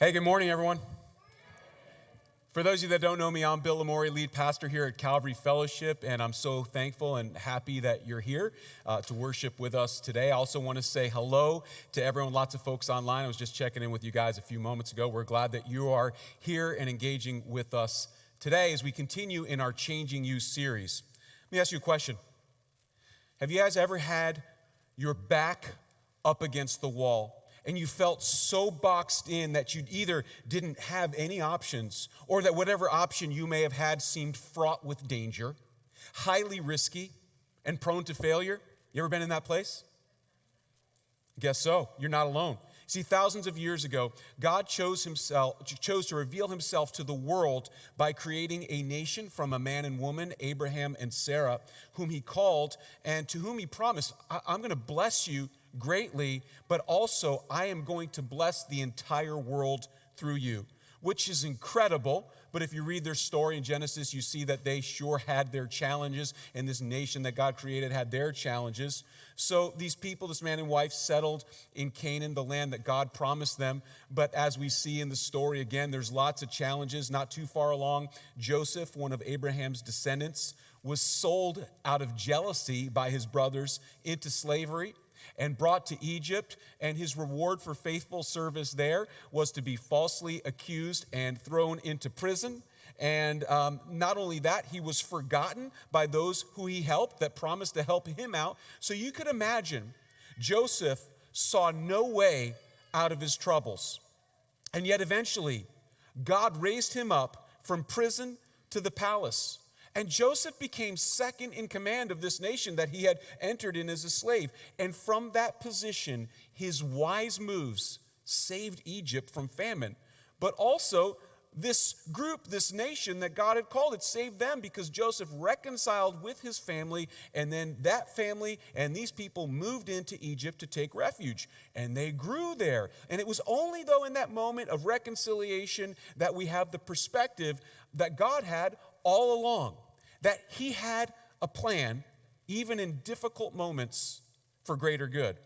Hey, good morning, everyone. For those of you that don't know me, I'm Bill Lamore, lead pastor here at Calvary Fellowship, and I'm so thankful and happy that you're here to worship with us today. I also want to say hello to everyone, lots of folks online. I was just checking in with you guys a few moments ago. We're glad that you are here and engaging with us today as we continue in our ChangingU series. Let me ask you a question. Have you guys ever had your back up against the wall and you felt so boxed in that you either didn't have any options or that whatever option you may have had seemed fraught with danger, highly risky, and prone to failure? You ever been in that place? Guess so. You're not alone. See, thousands of years ago, God chose to reveal himself to the world by creating a nation from a man and woman, Abraham and Sarah, whom he called and to whom he promised, I'm going to bless you greatly, but also I am going to bless the entire world through you, which is incredible. But if you read their story in Genesis, you see that they sure had their challenges, and this nation that God created had their challenges. So these people, this man and wife, settled in Canaan, the land that God promised them. But as we see in the story, again, there's lots of challenges. Not too far along, Joseph, one of Abraham's descendants, was sold out of jealousy by his brothers into slavery and brought to Egypt, and his reward for faithful service there was to be falsely accused and thrown into prison. And not only that, he was forgotten by those who he helped that promised to help him out. So you could imagine Joseph saw no way out of his troubles. And yet eventually, God raised him up from prison to the palace. And Joseph became second in command of this nation that he had entered in as a slave. And from that position, his wise moves saved Egypt from famine. But also, this group, this nation that God had called, it saved them because Joseph reconciled with his family. And then that family and these people moved into Egypt to take refuge. And they grew there. And it was only, though, in that moment of reconciliation that we have the perspective that God had all along, that he had a plan, even in difficult moments, for greater good.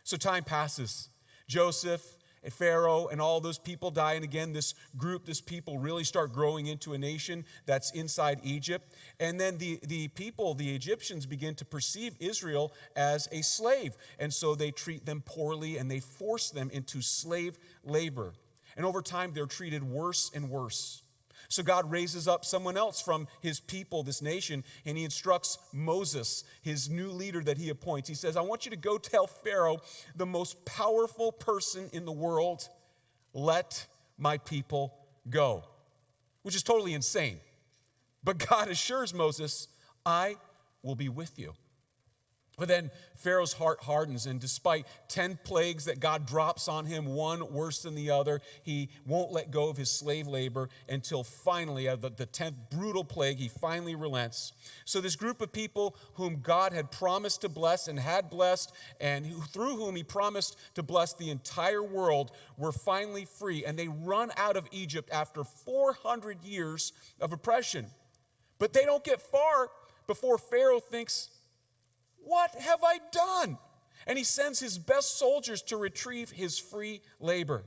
So time passes. Joseph and Pharaoh and all those people die. And again, this group, this people really start growing into a nation that's inside Egypt. And then the people, the Egyptians, begin to perceive Israel as a slave. And so they treat them poorly and they force them into slave labor. And over time, they're treated worse and worse. So God raises up someone else from his people, this nation, and he instructs Moses, his new leader that he appoints. He says, I want you to go tell Pharaoh, the most powerful person in the world, let my people go. Which is totally insane. But God assures Moses, I will be with you. But then Pharaoh's heart hardens, and despite 10 plagues that God drops on him, one worse than the other, he won't let go of his slave labor until finally, the 10th brutal plague, he finally relents. So this group of people whom God had promised to bless and had blessed, and through whom he promised to bless the entire world, were finally free, and they run out of Egypt after 400 years of oppression. But they don't get far before Pharaoh thinks, what have I done? And he sends his best soldiers to retrieve his free labor.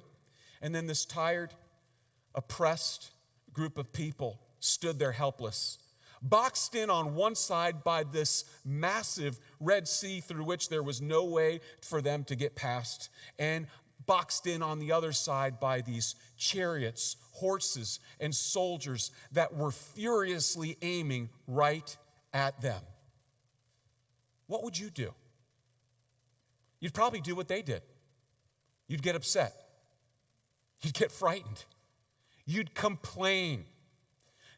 And then this tired, oppressed group of people stood there helpless, boxed in on one side by this massive Red Sea through which there was no way for them to get past, and boxed in on the other side by these chariots, horses, and soldiers that were furiously aiming right at them. What would you do? You'd probably do what they did. You'd get upset. You'd get frightened. You'd complain.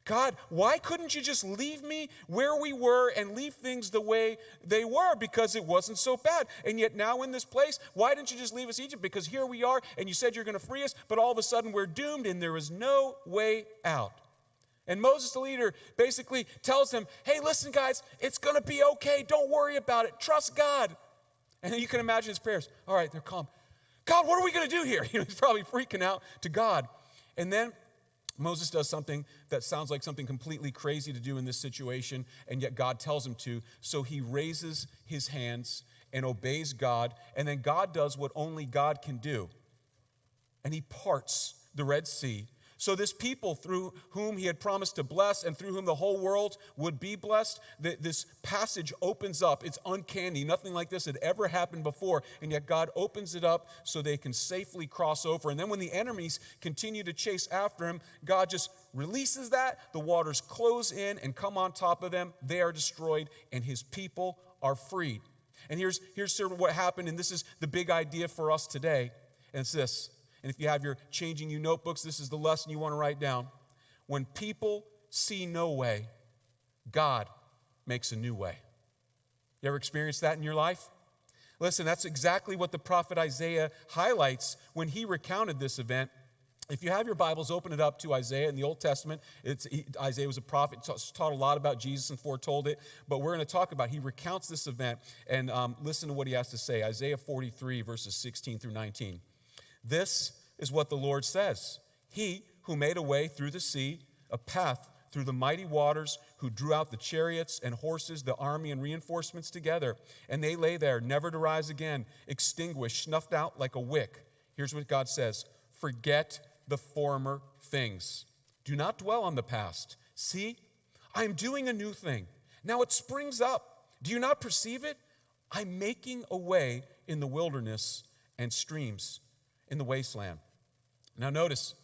God, why couldn't you just leave me where we were and leave things the way they were? Because it wasn't so bad. And yet now in this place, why didn't you just leave us Egypt? Because here we are, and you said you're going to free us, but all of a sudden we're doomed and there is no way out. And Moses, the leader, basically tells them, hey, listen, guys, it's going to be okay. Don't worry about it. Trust God. And then you can imagine his prayers. All right, they're calm. God, what are we going to do here? He's probably freaking out to God. And then Moses does something that sounds like something completely crazy to do in this situation, and yet God tells him to. So he raises his hands and obeys God, and then God does what only God can do. and he parts the Red Sea. So this people through whom he had promised to bless and through whom the whole world would be blessed, this passage opens up. It's uncanny. Nothing like this had ever happened before, and yet God opens it up so they can safely cross over. And then when the enemies continue to chase after him, God just releases that. The waters close in and come on top of them. They are destroyed, and his people are freed. And here's sort of what happened, and this is the big idea for us today, and it's this. And if you have your ChangingU notebooks, this is the lesson you want to write down. When people see no way, God makes a new way. You ever experienced that in your life? Listen, that's exactly what the prophet Isaiah highlights when he recounted this event. If you have your Bibles, open it up to Isaiah in the Old Testament. Isaiah was a prophet, taught a lot about Jesus and foretold it. But we're going to talk about, he recounts this event, and listen to what he has to say. Isaiah 43, verses 16 through 19. This is what the Lord says. He who made a way through the sea, a path through the mighty waters, who drew out the chariots and horses, the army and reinforcements together. And they lay there, never to rise again, extinguished, snuffed out like a wick. Here's what God says. Forget the former things. Do not dwell on the past. See, I am doing a new thing. Now it springs up. Do you not perceive it? I'm making a way in the wilderness and streams in the wasteland. Now notice,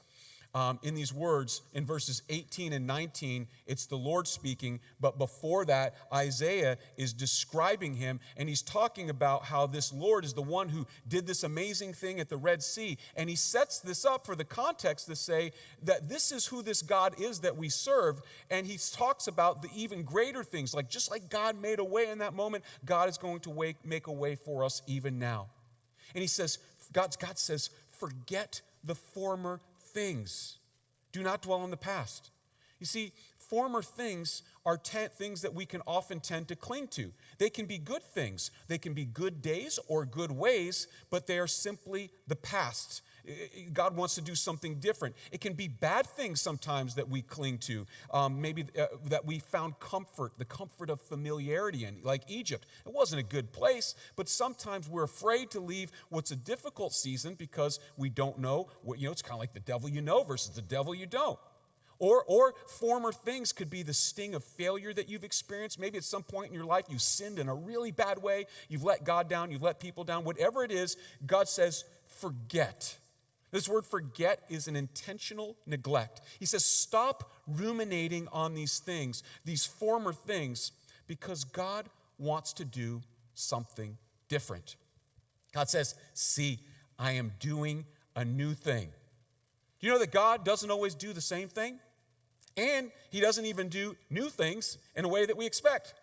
in these words, in verses 18 and 19, it's the Lord speaking, but before that, Isaiah is describing him, and he's talking about how this Lord is the one who did this amazing thing at the Red Sea, and he sets this up for the context to say that this is who this God is that we serve, and he talks about the even greater things, like just like God made a way in that moment, God is going to make a way for us even now. And he says, God says, forget the former things. Do not dwell on the past. You see, former things are things that we can often tend to cling to. They can be good things. They can be good days or good ways, but they are simply the past. God wants to do something different. It can be bad things sometimes that we cling to, maybe that we found comfort, the comfort of familiarity in, like Egypt. It wasn't a good place, but sometimes we're afraid to leave what's a difficult season because we don't know what, it's kind of like the devil you know versus the devil you don't. Or former things could be the sting of failure that you've experienced. Maybe at some point in your life you sinned in a really bad way. You've let God down. You've let people down. Whatever it is, God says, forget. This word forget is an intentional neglect. He says, stop ruminating on these things, these former things, because God wants to do something different. God says, see, I am doing a new thing. Do you know that God doesn't always do the same thing? And he doesn't even do new things in a way that we expect.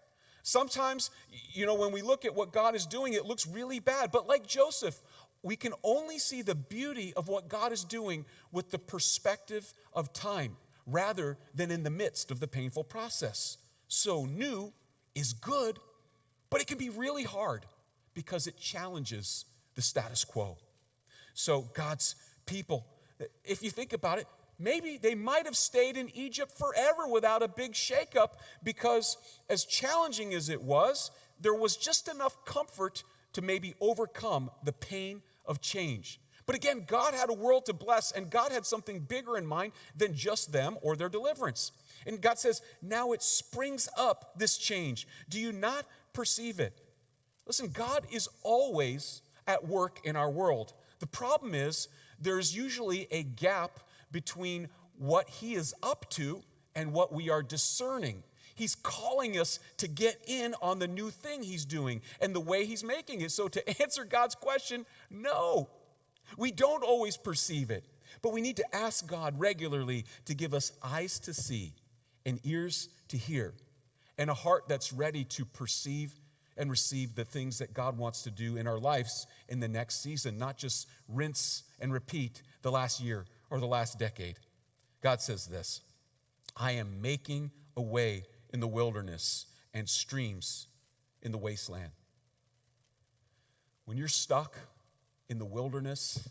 Sometimes, when we look at what God is doing, it looks really bad. But like Joseph, we can only see the beauty of what God is doing with the perspective of time rather than in the midst of the painful process. So new is good, but it can be really hard because it challenges the status quo. So God's people, if you think about it, maybe they might have stayed in Egypt forever without a big shakeup because as challenging as it was, there was just enough comfort to maybe overcome the pain of change. But again, God had a world to bless, and God had something bigger in mind than just them or their deliverance. And God says, now it springs up, this change. Do you not perceive it? Listen, God is always at work in our world. The problem is there's usually a gap between what he is up to and what we are discerning. He's calling us to get in on the new thing he's doing and the way he's making it. So to answer God's question, no, we don't always perceive it. But we need to ask God regularly to give us eyes to see and ears to hear and a heart that's ready to perceive and receive the things that God wants to do in our lives in the next season, not just rinse and repeat the last year or the last decade. God says this, I am making a way in the wilderness and streams in the wasteland. When you're stuck in the wilderness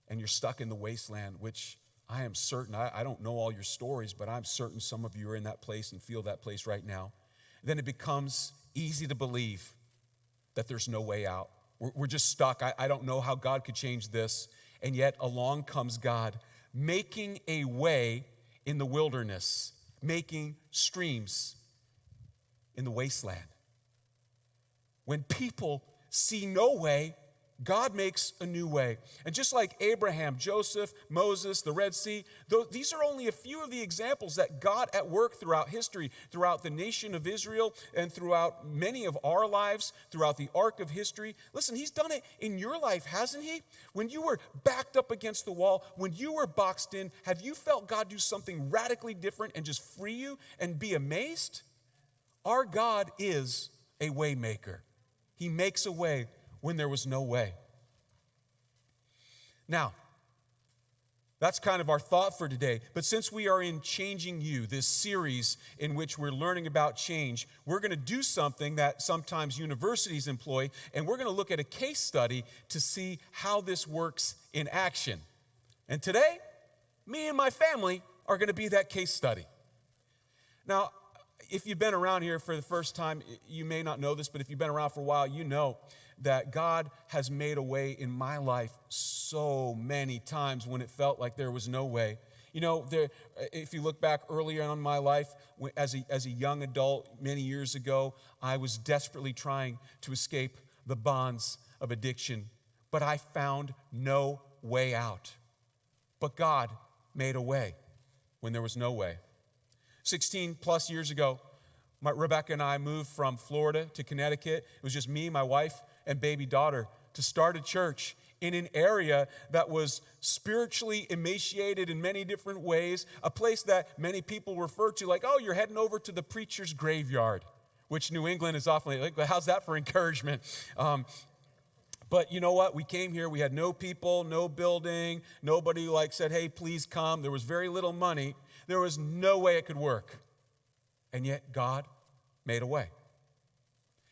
and you're stuck in the wasteland, which I am certain, I don't know all your stories, but I'm certain some of you are in that place and feel that place right now, then it becomes easy to believe that there's no way out. We're just stuck. I don't know how God could change this. And yet along comes God, making a way in the wilderness, making streams in the wasteland. When people see no way, God makes a new way. And just like Abraham, Joseph, Moses, the Red Sea, these are only a few of the examples that God at work throughout history, throughout the nation of Israel, and throughout many of our lives, throughout the arc of history. Listen, he's done it in your life, hasn't he? When you were backed up against the wall, when you were boxed in, have you felt God do something radically different and just free you and be amazed? Our God is a way maker. He makes a way when there was no way. Now, that's kind of our thought for today. But since we are in Changing You, this series in which we're learning about change, we're going to do something that sometimes universities employ, and we're going to look at a case study to see how this works in action. And today, me and my family are going to be that case study. Now, if you've been around here for the first time, you may not know this, but if you've been around for a while, you know that God has made a way in my life so many times when it felt like there was no way. You know, if you look back earlier in my life, as a young adult many years ago, I was desperately trying to escape the bonds of addiction, but I found no way out. But God made a way when there was no way. 16 plus years ago, Rebecca and I moved from Florida to Connecticut. It was just me, my wife, and baby daughter to start a church in an area that was spiritually emaciated in many different ways, a place that many people refer to like, oh, you're heading over to the preacher's graveyard, which New England is often like, how's that for encouragement? But you know what? We came here. We had no people, no building. Nobody said, hey, please come. There was very little money. There was no way it could work. And yet God made a way.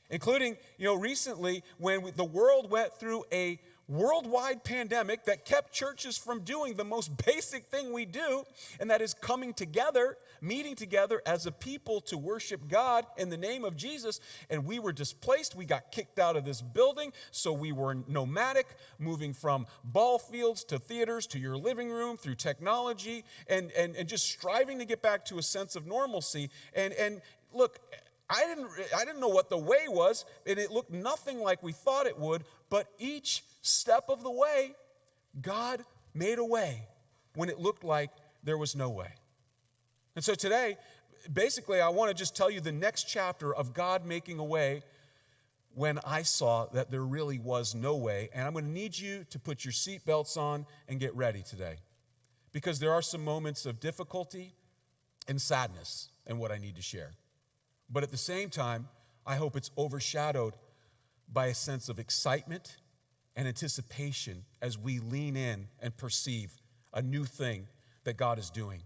Including, recently when the world went through a worldwide pandemic that kept churches from doing the most basic thing we do, and that is coming together, meeting together as a people to worship God in the name of Jesus. And we were displaced. We got kicked out of this building. So we were nomadic, moving from ball fields to theaters to your living room through technology and just striving to get back to a sense of normalcy. And look, I didn't know what the way was, and it looked nothing like we thought it would, but each step of the way, God made a way when it looked like there was no way. And so today, basically, I want to just tell you the next chapter of God making a way when I saw that there really was no way. And I'm going to need you to put your seatbelts on and get ready today, because there are some moments of difficulty and sadness in what I need to share. But at the same time, I hope it's overshadowed by a sense of excitement and anticipation as we lean in and perceive a new thing that God is doing.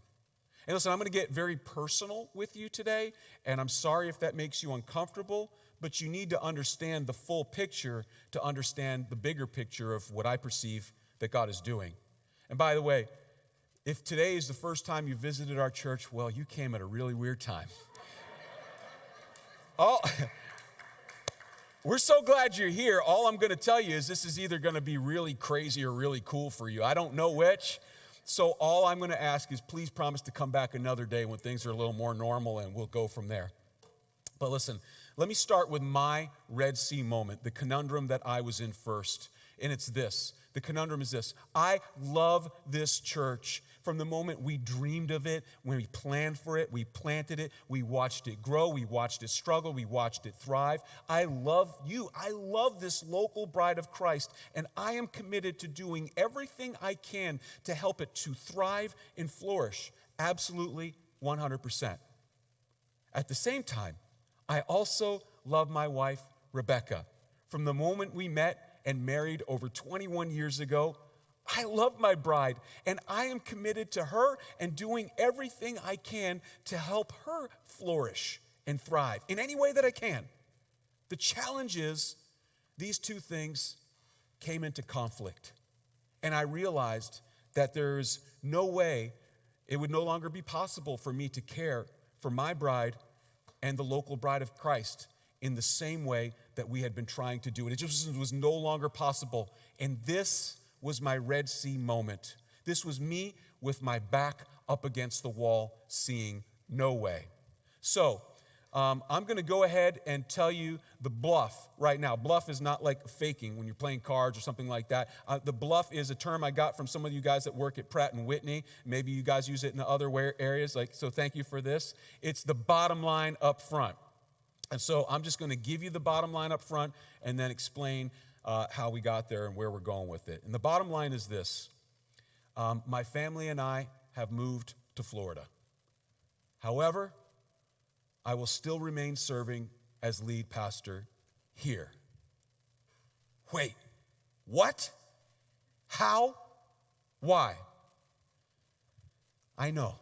And listen, I'm going to get very personal with you today, and I'm sorry if that makes you uncomfortable, but you need to understand the full picture to understand the bigger picture of what I perceive that God is doing. And by the way, if today is the first time you visited our church, well, you came at a really weird time. Oh, we're so glad you're here. All I'm going to tell you is this is either going to be really crazy or really cool for you. I don't know which. So all I'm going to ask is please promise to come back another day when things are a little more normal, and we'll go from there. But listen, let me start with my Red Sea moment, the conundrum that I was in first. And it's this. The conundrum is this. I love this church. From the moment we dreamed of it, when we planned for it, we planted it, we watched it grow, we watched it struggle, we watched it thrive. I love you. I love this local bride of Christ, and I am committed to doing everything I can to help it to thrive and flourish. Absolutely, 100%. At the same time, I also love my wife, Rebecca. From the moment we met and married over 21 years ago, I love my bride, and I am committed to her and doing everything I can to help her flourish and thrive in any way that I can. The challenge is these two things came into conflict, and I realized that there's no way it would no longer be possible for me to care for my bride and the local bride of Christ in the same way that we had been trying to do it. It just was no longer possible, and this was my Red Sea moment. This was me with my back up against the wall, seeing no way. So, I'm going to go ahead and tell you the bluff right now. Bluff is not like faking when you're playing cards or something like that. The bluff is a term I got from some of you guys that work at Pratt & Whitney. Maybe you guys use it in other areas, so thank you for this. It's the bottom line up front. And so I'm just going to give you the bottom line up front and then explain how we got there and where we're going with it. And the bottom line is this. My family and I have moved to Florida. However, I will still remain serving as lead pastor here. Wait, what? How? Why? I know.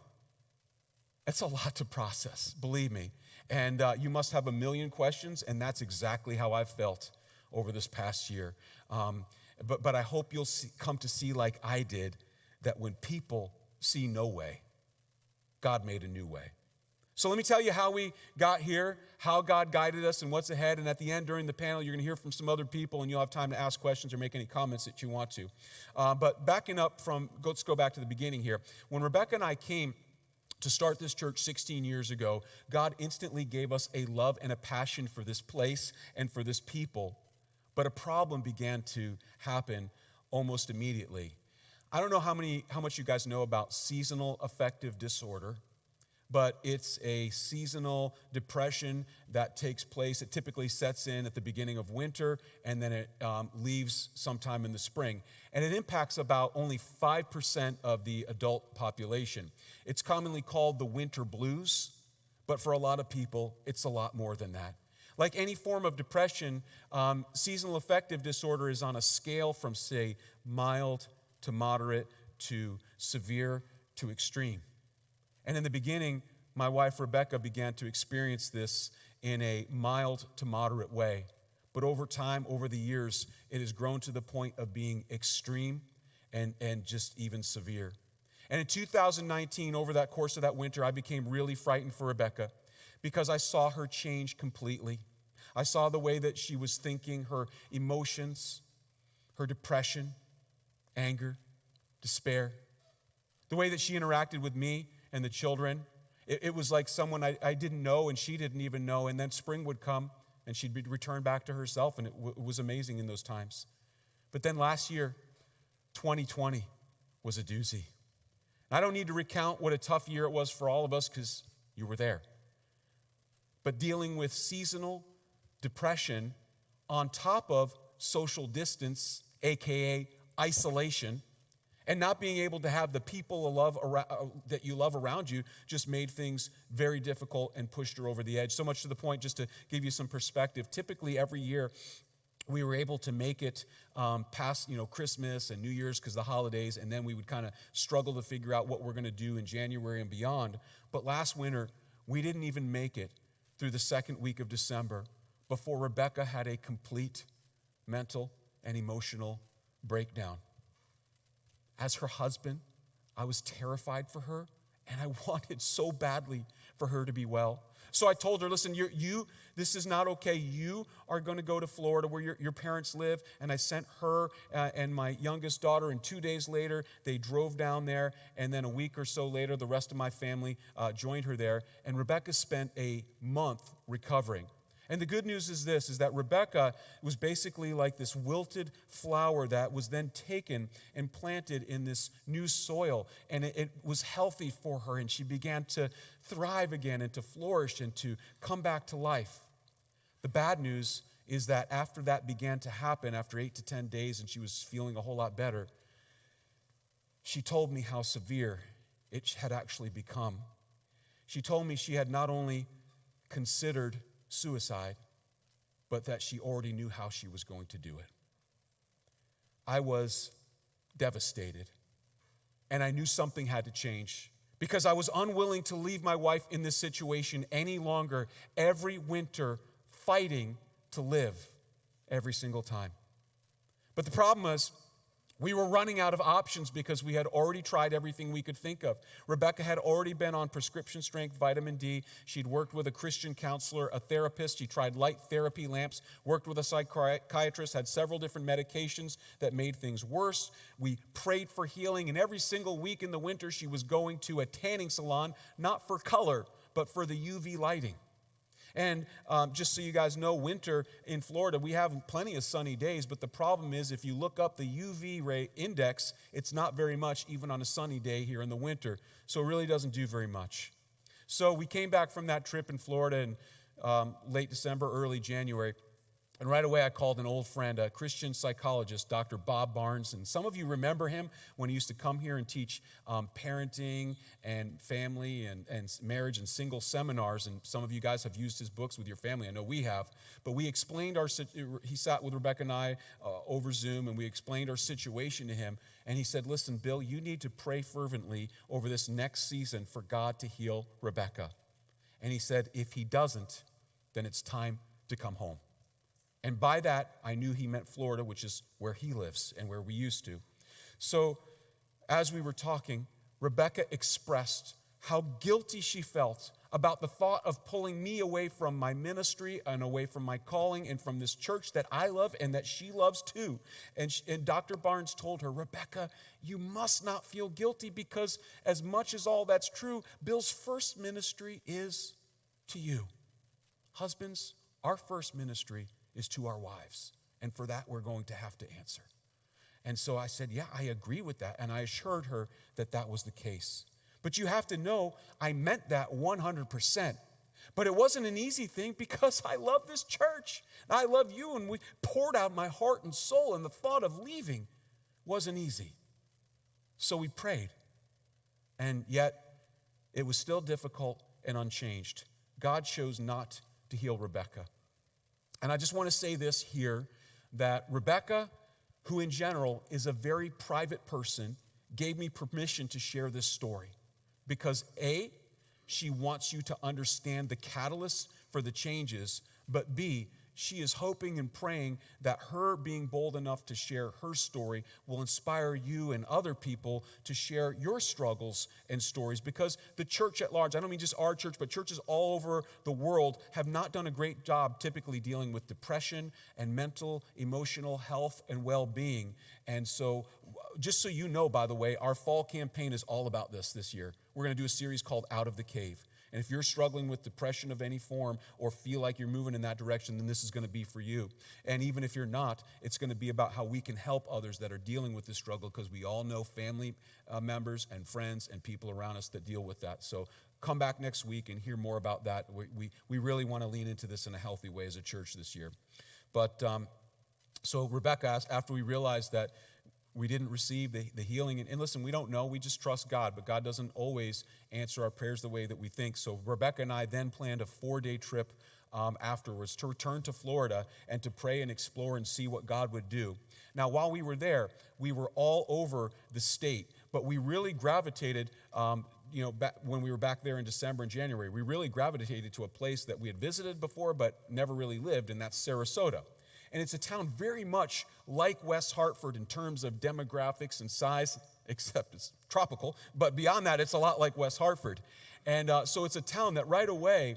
It's a lot to process, believe me. And you must have a million questions, and that's exactly how I've felt over this past year. But I hope you'll come to see, like I did, that when people see no way, God made a new way. So let me tell you how we got here, how God guided us, and what's ahead. And at the end, during the panel, you're going to hear from some other people, and you'll have time to ask questions or make any comments that you want to. But backing up let's go back to the beginning here. When Rebecca and I came to start this church 16 years ago, God instantly gave us a love and a passion for this place and for this people. But a problem began to happen almost immediately. I don't know how much you guys know about seasonal affective disorder, but it's a seasonal depression that takes place. It typically sets in at the beginning of winter, and then it leaves sometime in the spring. And it impacts about only 5% of the adult population. It's commonly called the winter blues, but for a lot of people, it's a lot more than that. Like any form of depression, seasonal affective disorder is on a scale from, say, mild to moderate to severe to extreme. And in the beginning, my wife Rebecca began to experience this in a mild to moderate way. But over time, over the years, it has grown to the point of being extreme and just even severe. And in 2019, over that course of that winter, I became really frightened for Rebecca because I saw her change completely. I saw the way that she was thinking, her emotions, her depression, anger, despair, the way that she interacted with me and the children. It was like someone I didn't know and she didn't even know. And then spring would come and she'd return back to herself, and it was amazing in those times. But then last year, 2020, was a doozy. I don't need to recount what a tough year it was for all of us because you were there. But dealing with seasonal depression on top of social distance, aka isolation, and not being able to have the people that you love around you just made things very difficult and pushed her over the edge. So much to the point, just to give you some perspective, typically every year we were able to make it past Christmas and New Year's because of the holidays, and then we would kind of struggle to figure out what we're going to do in January and beyond. But last winter, we didn't even make it through the second week of December before Rebecca had a complete mental and emotional breakdown. As her husband, I was terrified for her, and I wanted so badly for her to be well. So I told her, listen, this is not okay. You are going to go to Florida where your parents live. And I sent her and my youngest daughter, and 2 days later, they drove down there. And then a week or so later, the rest of my family joined her there. And Rebecca spent a month recovering. And the good news is this, is that Rebecca was basically like this wilted flower that was then taken and planted in this new soil. And it was healthy for her, and she began to thrive again and to flourish and to come back to life. The bad news is that after that began to happen, after 8 to 10 days, and she was feeling a whole lot better, she told me how severe it had actually become. She told me she had not only considered suicide, but that she already knew how she was going to do it. I was devastated, and I knew something had to change because I was unwilling to leave my wife in this situation any longer, every winter fighting to live every single time. But the problem was, We were running out of options because we had already tried everything we could think of. Rebecca had already been on prescription strength vitamin D. She'd worked with a Christian counselor, a therapist. She tried light therapy lamps, worked with a psychiatrist, had several different medications that made things worse. We prayed for healing, and every single week in the winter, she was going to a tanning salon, not for color, but for the UV lighting. And just so you guys know, winter in Florida, we have plenty of sunny days, but the problem is if you look up the UV ray index, it's not very much even on a sunny day here in the winter. So it really doesn't do very much. So we came back from that trip in Florida in late December, early January. And right away, I called an old friend, a Christian psychologist, Dr. Bob Byrne. And some of you remember him when he used to come here and teach parenting and family and marriage and single seminars. And some of you guys have used his books with your family. I know we have. But we explained he sat with Rebecca and I over Zoom, and we explained our situation to him. And he said, listen, Bill, you need to pray fervently over this next season for God to heal Rebecca. And he said, if he doesn't, then it's time to come home. And by that, I knew he meant Florida, which is where he lives and where we used to. So as we were talking, Rebecca expressed how guilty she felt about the thought of pulling me away from my ministry and away from my calling and from this church that I love and that she loves too. And Dr. Barnes told her, Rebecca, you must not feel guilty because as much as all that's true, Bill's first ministry is to you. Husbands, our first ministry is to our wives. And for that, we're going to have to answer. And so I said, yeah, I agree with that. And I assured her that that was the case. But you have to know, I meant that 100%. But it wasn't an easy thing because I love this church. I love you, and we poured out my heart and soul, and the thought of leaving wasn't easy. So we prayed. And yet, it was still difficult and unchanged. God chose not to heal Rebecca. And I just want to say this here, that Rebecca, who in general is a very private person, gave me permission to share this story. Because A, she wants you to understand the catalyst for the changes, but B, she is hoping and praying that her being bold enough to share her story will inspire you and other people to share your struggles and stories, because the church at large, I don't mean just our church, but churches all over the world have not done a great job typically dealing with depression and mental, emotional health and well-being. And so just so you know, by the way, our fall campaign is all about this year. We're going to do a series called Out of the Cave. And if you're struggling with depression of any form or feel like you're moving in that direction, then this is going to be for you. And even if you're not, it's going to be about how we can help others that are dealing with this struggle, because we all know family members and friends and people around us that deal with that. So come back next week and hear more about that. We really want to lean into this in a healthy way as a church this year. But so Rebecca asked, after we realized that we didn't receive the healing. And listen, we don't know. We just trust God. But God doesn't always answer our prayers the way that we think. So Rebecca and I then planned a 4-day trip afterwards to return to Florida and to pray and explore and see what God would do. Now, while we were there, we were all over the state. But we really gravitated, back when we were back there in December and January, we really gravitated to a place that we had visited before but never really lived, and that's Sarasota. And it's a town very much like West Hartford in terms of demographics and size, except it's tropical. But beyond that, it's a lot like West Hartford. And so it's a town that right away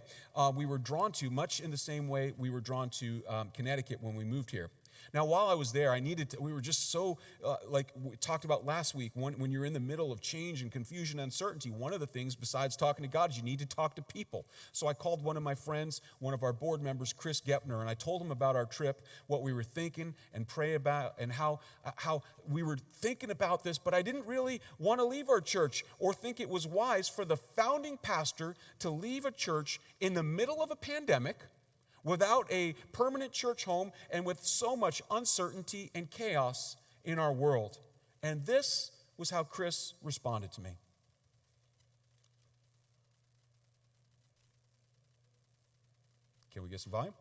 we were drawn to, much in the same way we were drawn to Connecticut when we moved here. Now, while I was there, we were just so, like we talked about last week, when you're in the middle of change and confusion and uncertainty, one of the things besides talking to God is you need to talk to people. So I called one of my friends, one of our board members, Chris Gepner, and I told him about our trip, what we were thinking and pray about, and how we were thinking about this, but I didn't really want to leave our church or think it was wise for the founding pastor to leave a church in the middle of a pandemic, without a permanent church home, and with so much uncertainty and chaos in our world. And this was how Chris responded to me. Can we get some volume?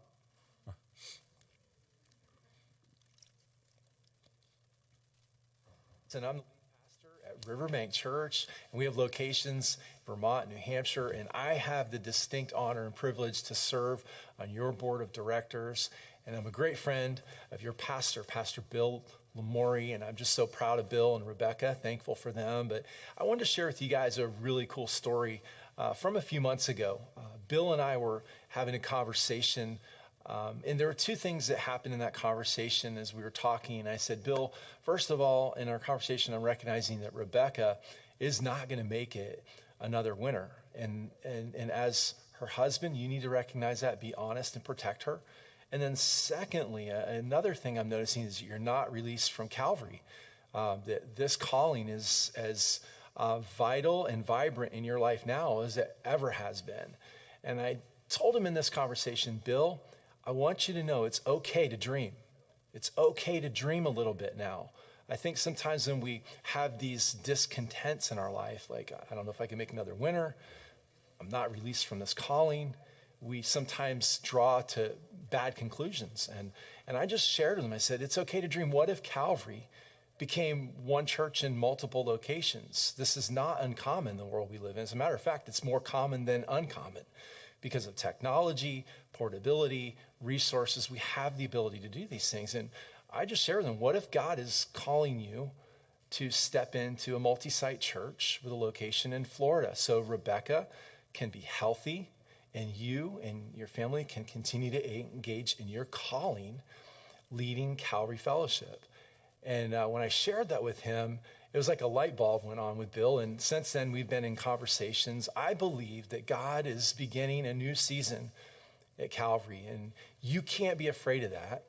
And I'm the pastor at Riverbank Church, and we have locations in Vermont, New Hampshire, and I have the distinct honor and privilege to serve on your board of directors. And I'm a great friend of your pastor, Pastor Bill Lamori, and I'm just so proud of Bill and Rebecca, thankful for them. But I wanted to share with you guys a really cool story from a few months ago. Bill and I were having a conversation, and there were two things that happened in that conversation as we were talking. And I said, Bill, first of all, in our conversation, I'm recognizing that Rebecca is not going to make it another winter. And as her husband, you need to recognize that, be honest, and protect her. And then secondly, another thing I'm noticing is you're not released from Calvary. That this calling is as vital and vibrant in your life now as it ever has been. And I told him in this conversation, Bill, I want you to know it's okay to dream. It's okay to dream a little bit now. I think sometimes when we have these discontents in our life, like, I don't know if I can make another winter, I'm not released from this calling, we sometimes draw to bad conclusions. And I just shared with them, I said, it's okay to dream. What if Calvary became one church in multiple locations? This is not uncommon in the world we live in. As a matter of fact, it's more common than uncommon because of technology, portability, resources. We have the ability to do these things. And I just shared with them, what if God is calling you to step into a multi-site church with a location in Florida? So Rebecca can be healthy, and you and your family can continue to engage in your calling, leading Calvary Fellowship. And when I shared that with him, it was like a light bulb went on with Bill. And since then, we've been in conversations. I believe that God is beginning a new season at Calvary. And you can't be afraid of that.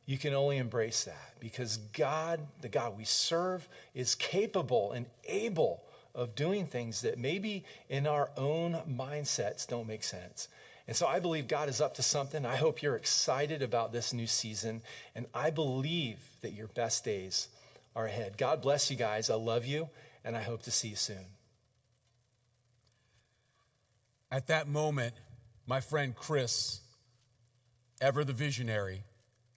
You can only embrace that because God, the God we serve, is capable and able of doing things that maybe in our own mindsets don't make sense. And so I believe God is up to something. I hope you're excited about this new season. And I believe that your best days are ahead. God bless you guys. I love you. And I hope to see you soon. At that moment, my friend Chris, ever the visionary,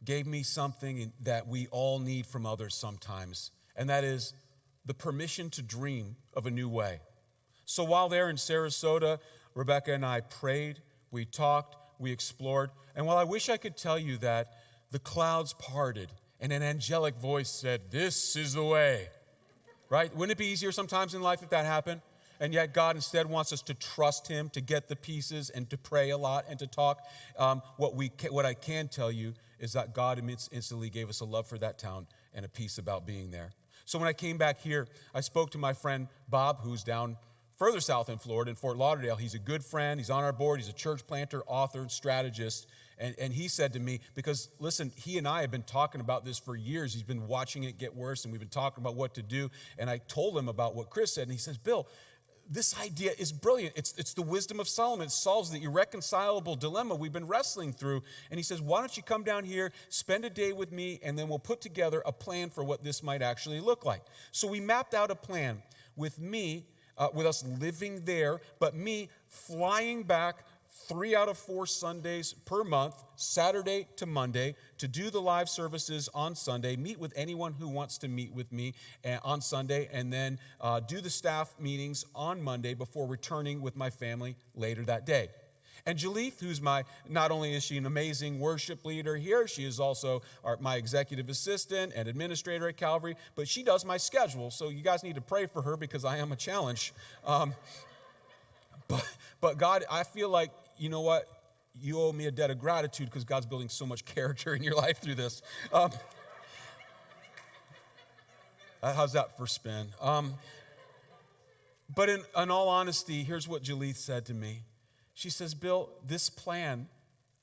gave me something that we all need from others sometimes. And that is the permission to dream of a new way. So while there in Sarasota, Rebecca and I prayed, we talked, we explored. And while I wish I could tell you that the clouds parted and an angelic voice said, "This is the way," right? Wouldn't it be easier sometimes in life if that happened? And yet God instead wants us to trust him, to get the pieces and to pray a lot and to talk. What I can tell you is that God instantly gave us a love for that town and a peace about being there. So when I came back here, I spoke to my friend Bob, who's down further south in Florida, in Fort Lauderdale. He's a good friend. He's on our board. He's a church planter, author, and strategist. And he said to me, because listen, he and I have been talking about this for years. He's been watching it get worse, and we've been talking about what to do. And I told him about what Chris said, and he says, Bill, this idea is brilliant. It's the wisdom of Solomon. It solves the irreconcilable dilemma we've been wrestling through. And he says, why don't you come down here, spend a day with me, and then we'll put together a plan for what this might actually look like. So we mapped out a plan with me, with us living there, but me flying back 3 out of 4 Sundays per month, Saturday to Monday, to do the live services on Sunday, meet with anyone who wants to meet with me on Sunday, and then do the staff meetings on Monday before returning with my family later that day. And Jalith, who's not only is she an amazing worship leader here, she is also my executive assistant and administrator at Calvary, but she does my schedule, so you guys need to pray for her because I am a challenge. But God, I feel like, you know what? You owe me a debt of gratitude because God's building so much character in your life through this. How's that for spin? But in all honesty, here's what Jalith said to me. She says, Bill, this plan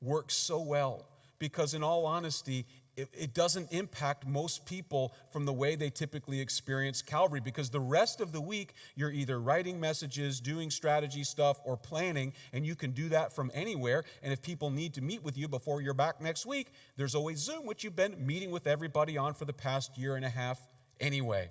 works so well because in all honesty, it doesn't impact most people from the way they typically experience Calvary because the rest of the week, you're either writing messages, doing strategy stuff, or planning, and you can do that from anywhere. And if people need to meet with you before you're back next week, there's always Zoom, which you've been meeting with everybody on for the past year and a half anyway.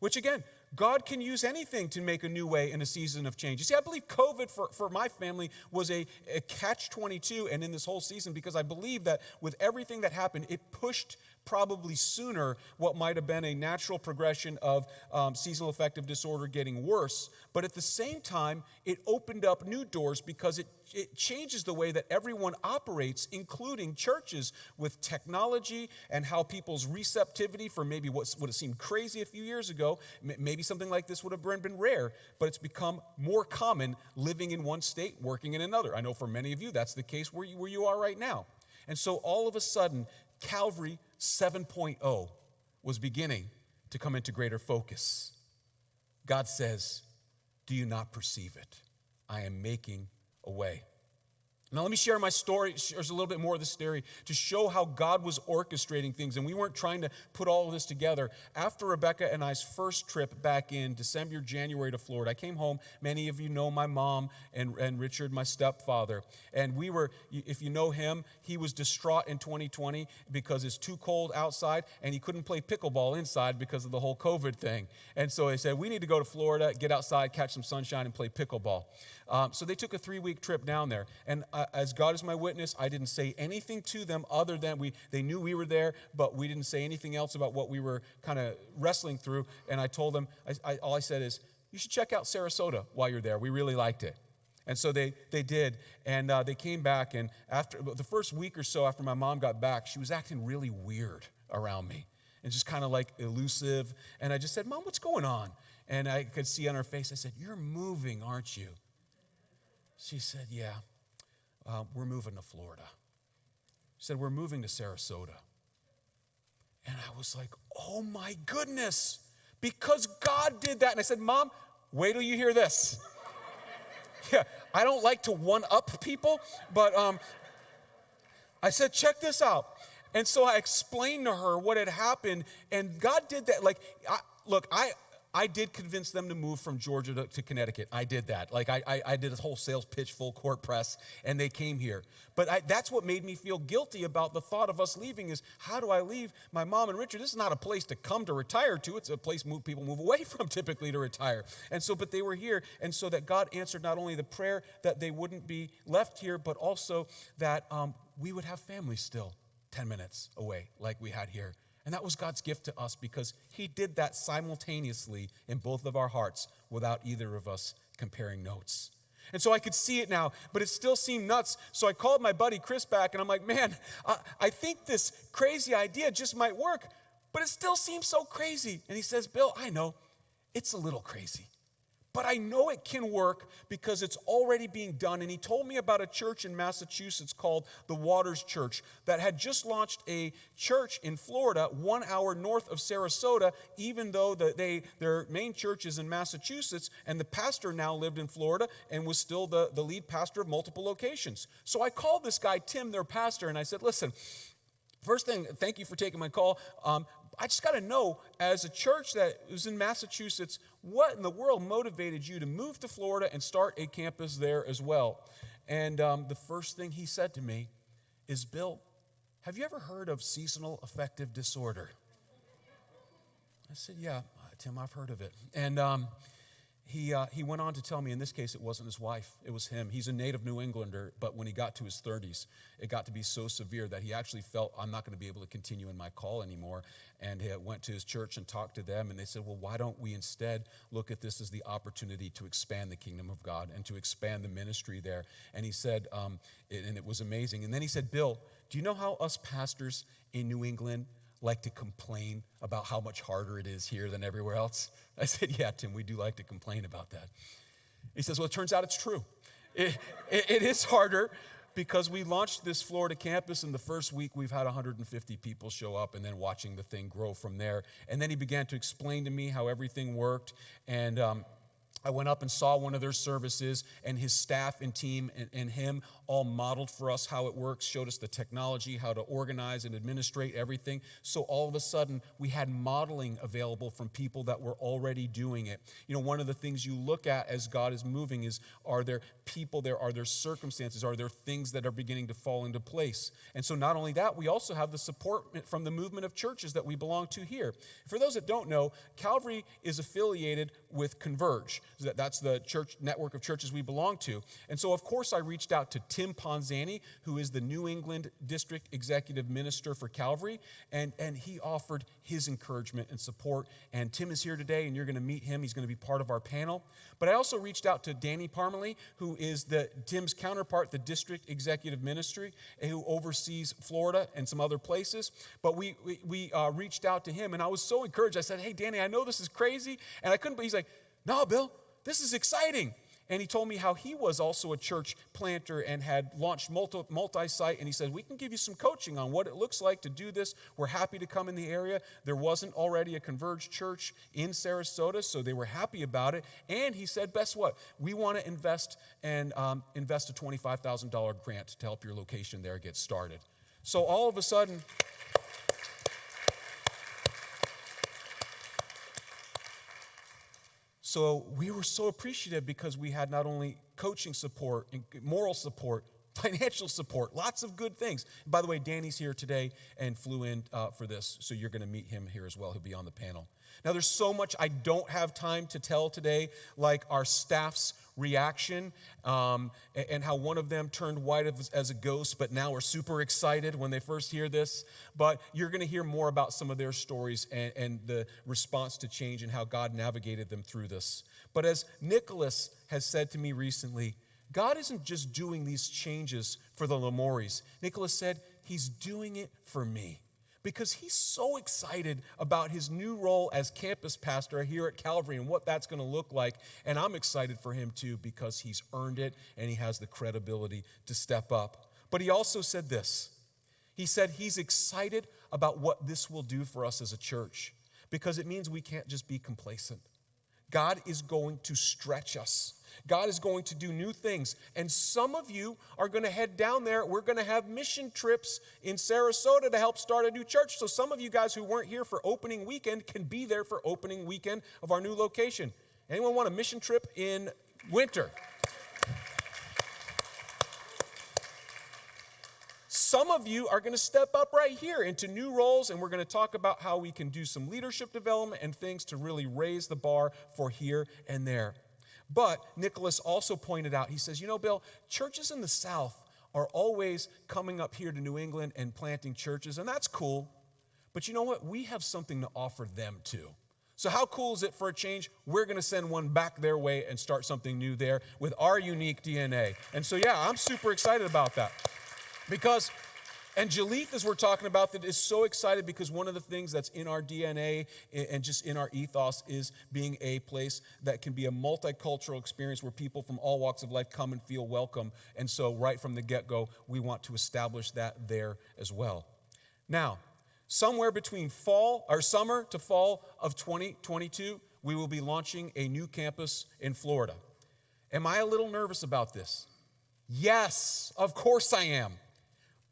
Which again, God can use anything to make a new way in a season of change. You see, I believe COVID for my family was a catch-22 and in this whole season because I believe that with everything that happened, it pushed probably sooner what might have been a natural progression of seasonal affective disorder getting worse. But at the same time, it opened up new doors because it changes the way that everyone operates, including churches, with technology and how people's receptivity for maybe what would have seemed crazy a few years ago, maybe something like this would have been rare, but it's become more common living in one state, working in another. I know for many of you, that's the case where you are right now. And so all of a sudden, Calvary 7.0 was beginning to come into greater focus. God says, do you not perceive it? I am making a way. Now, let me share my story. There's a little bit more of the story to show how God was orchestrating things, and we weren't trying to put all of this together. After Rebecca and I's first trip back in December, January to Florida, I came home. Many of you know my mom and Richard, my stepfather. And we were, if you know him, he was distraught in 2020 because it's too cold outside, and he couldn't play pickleball inside because of the whole COVID thing. And so he said, we need to go to Florida, get outside, catch some sunshine, and play pickleball. So they took a 3-week trip down there. And as God is my witness, I didn't say anything to them other than they knew we were there, but we didn't say anything else about what we were kind of wrestling through. And I told them, all I said is, you should check out Sarasota while you're there. We really liked it. And so they did, and they came back, and after the first week or so after my mom got back, she was acting really weird around me and just kind of like elusive. And I just said, Mom, what's going on? And I could see on her face, I said, you're moving, aren't you? She said, yeah, we're moving to Florida. She said, we're moving to Sarasota. And I was like, oh my goodness, because God did that. And I said, Mom, wait till you hear this. Yeah, I don't like to one-up people, but I said, check this out. And so I explained to her what had happened, and God did that. Like, I did convince them to move from Georgia to Connecticut. I did that. Like, I did a whole sales pitch, full court press, and they came here. But that's what made me feel guilty about the thought of us leaving is, how do I leave my mom and Richard? This is not a place to come to retire to. It's a place people move away from typically to retire. And so, but they were here. And so that God answered not only the prayer that they wouldn't be left here, but also that we would have family still 10 minutes away like we had here. And that was God's gift to us because he did that simultaneously in both of our hearts without either of us comparing notes. And so I could see it now, but it still seemed nuts. So I called my buddy Chris back, and I'm like, man, I think this crazy idea just might work, but it still seems so crazy. And he says, Bill, I know it's a little crazy, but I know it can work because it's already being done. And he told me about a church in Massachusetts called the Waters Church that had just launched a church in Florida 1 hour north of Sarasota, even though their main church is in Massachusetts, and the pastor now lived in Florida and was still the lead pastor of multiple locations. So I called this guy, Tim, their pastor, and I said, listen, first thing, thank you for taking my call. I just got to know, as a church that was in Massachusetts, what in the world motivated you to move to Florida and start a campus there as well? And the first thing he said to me is, Bill, have you ever heard of seasonal affective disorder? I said, yeah, Tim, I've heard of it. And he went on to tell me, in this case, it wasn't his wife, it was him. He's a native New Englander, but when he got to his 30s, it got to be so severe that he actually felt, I'm not going to be able to continue in my call anymore. And he went to his church and talked to them, and they said, well, why don't we instead look at this as the opportunity to expand the kingdom of God and to expand the ministry there? And he said, and it was amazing. And then he said, Bill, do you know how us pastors in New England like to complain about how much harder it is here than everywhere else? I said, yeah, Tim, we do like to complain about that. He says, well, it turns out it's true. It is harder because we launched this Florida campus, and the first week we've had 150 people show up, and then watching the thing grow from there. And then he began to explain to me how everything worked, and I went up and saw one of their services, and his staff and team and him all modeled for us how it works, showed us the technology, how to organize and administrate everything. So all of a sudden, we had modeling available from people that were already doing it. You know, one of the things you look at as God is moving is, are there people there? Are there circumstances? Are there things that are beginning to fall into place? And so not only that, we also have the support from the movement of churches that we belong to here. For those that don't know, Calvary is affiliated with Converge. That's the church network of churches we belong to. And so, of course, I reached out to Tim Ponzani, who is the New England District Executive Minister for Calvary, and he offered his encouragement and support. And Tim is here today, and you're going to meet him. He's going to be part of our panel. But I also reached out to Danny Parmelee, who is Tim's counterpart, the District Executive Ministry, who oversees Florida and some other places. But we reached out to him, and I was so encouraged. I said, hey, Danny, I know this is crazy, and I couldn't, but he's like, no, Bill, this is exciting. And he told me how he was also a church planter and had launched multi-site. And he said, we can give you some coaching on what it looks like to do this. We're happy to come in the area. There wasn't already a Converge church in Sarasota, so they were happy about it. And he said, guess what? We want to invest a $25,000 grant to help your location there get started. So all of a sudden, so we were so appreciative because we had not only coaching support, moral support, financial support, lots of good things. By the way, Danny's here today and flew in for this, so you're going to meet him here as well. He'll be on the panel. Now, there's so much I don't have time to tell today, like our staff's reaction and how one of them turned white as a ghost, but now are super excited when they first hear this. But you're going to hear more about some of their stories and the response to change and how God navigated them through this. But as Nicholas has said to me recently, God isn't just doing these changes for the Lamoris. Nicholas said, he's doing it for me. Because he's so excited about his new role as campus pastor here at Calvary and what that's going to look like. And I'm excited for him too because he's earned it and he has the credibility to step up. But he also said this. He said he's excited about what this will do for us as a church because it means we can't just be complacent. God is going to stretch us. God is going to do new things. And some of you are going to head down there. We're going to have mission trips in Sarasota to help start a new church. So some of you guys who weren't here for opening weekend can be there for opening weekend of our new location. Anyone want a mission trip in winter? Some of you are going to step up right here into new roles, and we're going to talk about how we can do some leadership development and things to really raise the bar for here and there. But Nicholas also pointed out, he says, you know, Bill, churches in the South are always coming up here to New England and planting churches, and that's cool. But you know what? We have something to offer them too. So how cool is it for a change? We're going to send one back their way and start something new there with our unique DNA. And so, yeah, I'm super excited about that. Because, and Jalith, as we're talking about, that is so excited because one of the things that's in our DNA and just in our ethos is being a place that can be a multicultural experience where people from all walks of life come and feel welcome. And so right from the get-go, we want to establish that there as well. Now, somewhere between summer to fall of 2022, we will be launching a new campus in Florida. Am I a little nervous about this? Yes, of course I am.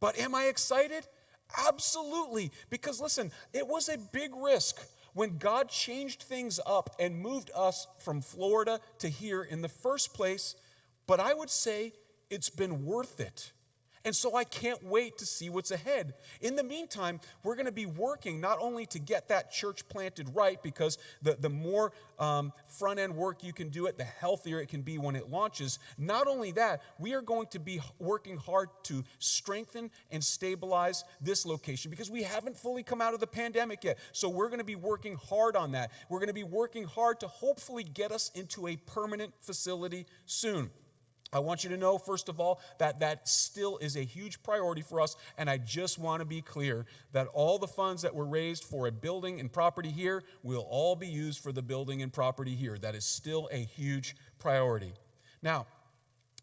But am I excited? Absolutely. Because listen, it was a big risk when God changed things up and moved us from Florida to here in the first place. But I would say it's been worth it. And so I can't wait to see what's ahead. In the meantime, we're going to be working not only to get that church planted right, because the more front-end work you can do it, the healthier it can be when it launches. Not only that, we are going to be working hard to strengthen and stabilize this location because we haven't fully come out of the pandemic yet. So we're going to be working hard on that. We're going to be working hard to hopefully get us into a permanent facility soon. I want you to know, first of all, that still is a huge priority for us, and I just want to be clear that all the funds that were raised for a building and property here will all be used for the building and property here. That is still a huge priority. Now,